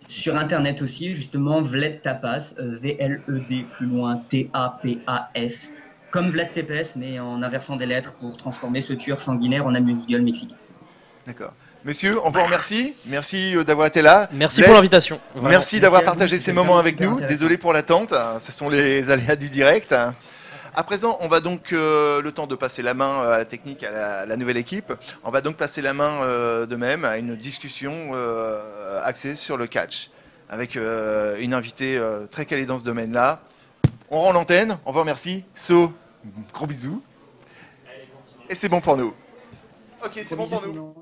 Sur Internet aussi, justement, Vlad Tapas, VLED, plus loin, TAPAS, comme Vlad Tepes, mais en inversant des lettres pour transformer ce tueur sanguinaire en amuse-gueule mexicain. D'accord. Messieurs, on vous remercie. Merci d'avoir été là. Merci pour l'invitation. Merci d'avoir partagé ces moments avec nous. Désolé pour l'attente, ce sont les aléas du direct. À présent, on va donc, le temps de passer la main à la technique, à la nouvelle équipe, on va donc passer la main de même à une discussion axée sur le catch, avec une invitée très calée dans ce domaine-là. On rend l'antenne, on vous remercie. So, gros bisous. Et c'est bon pour nous. Ok, c'est bon pour nous.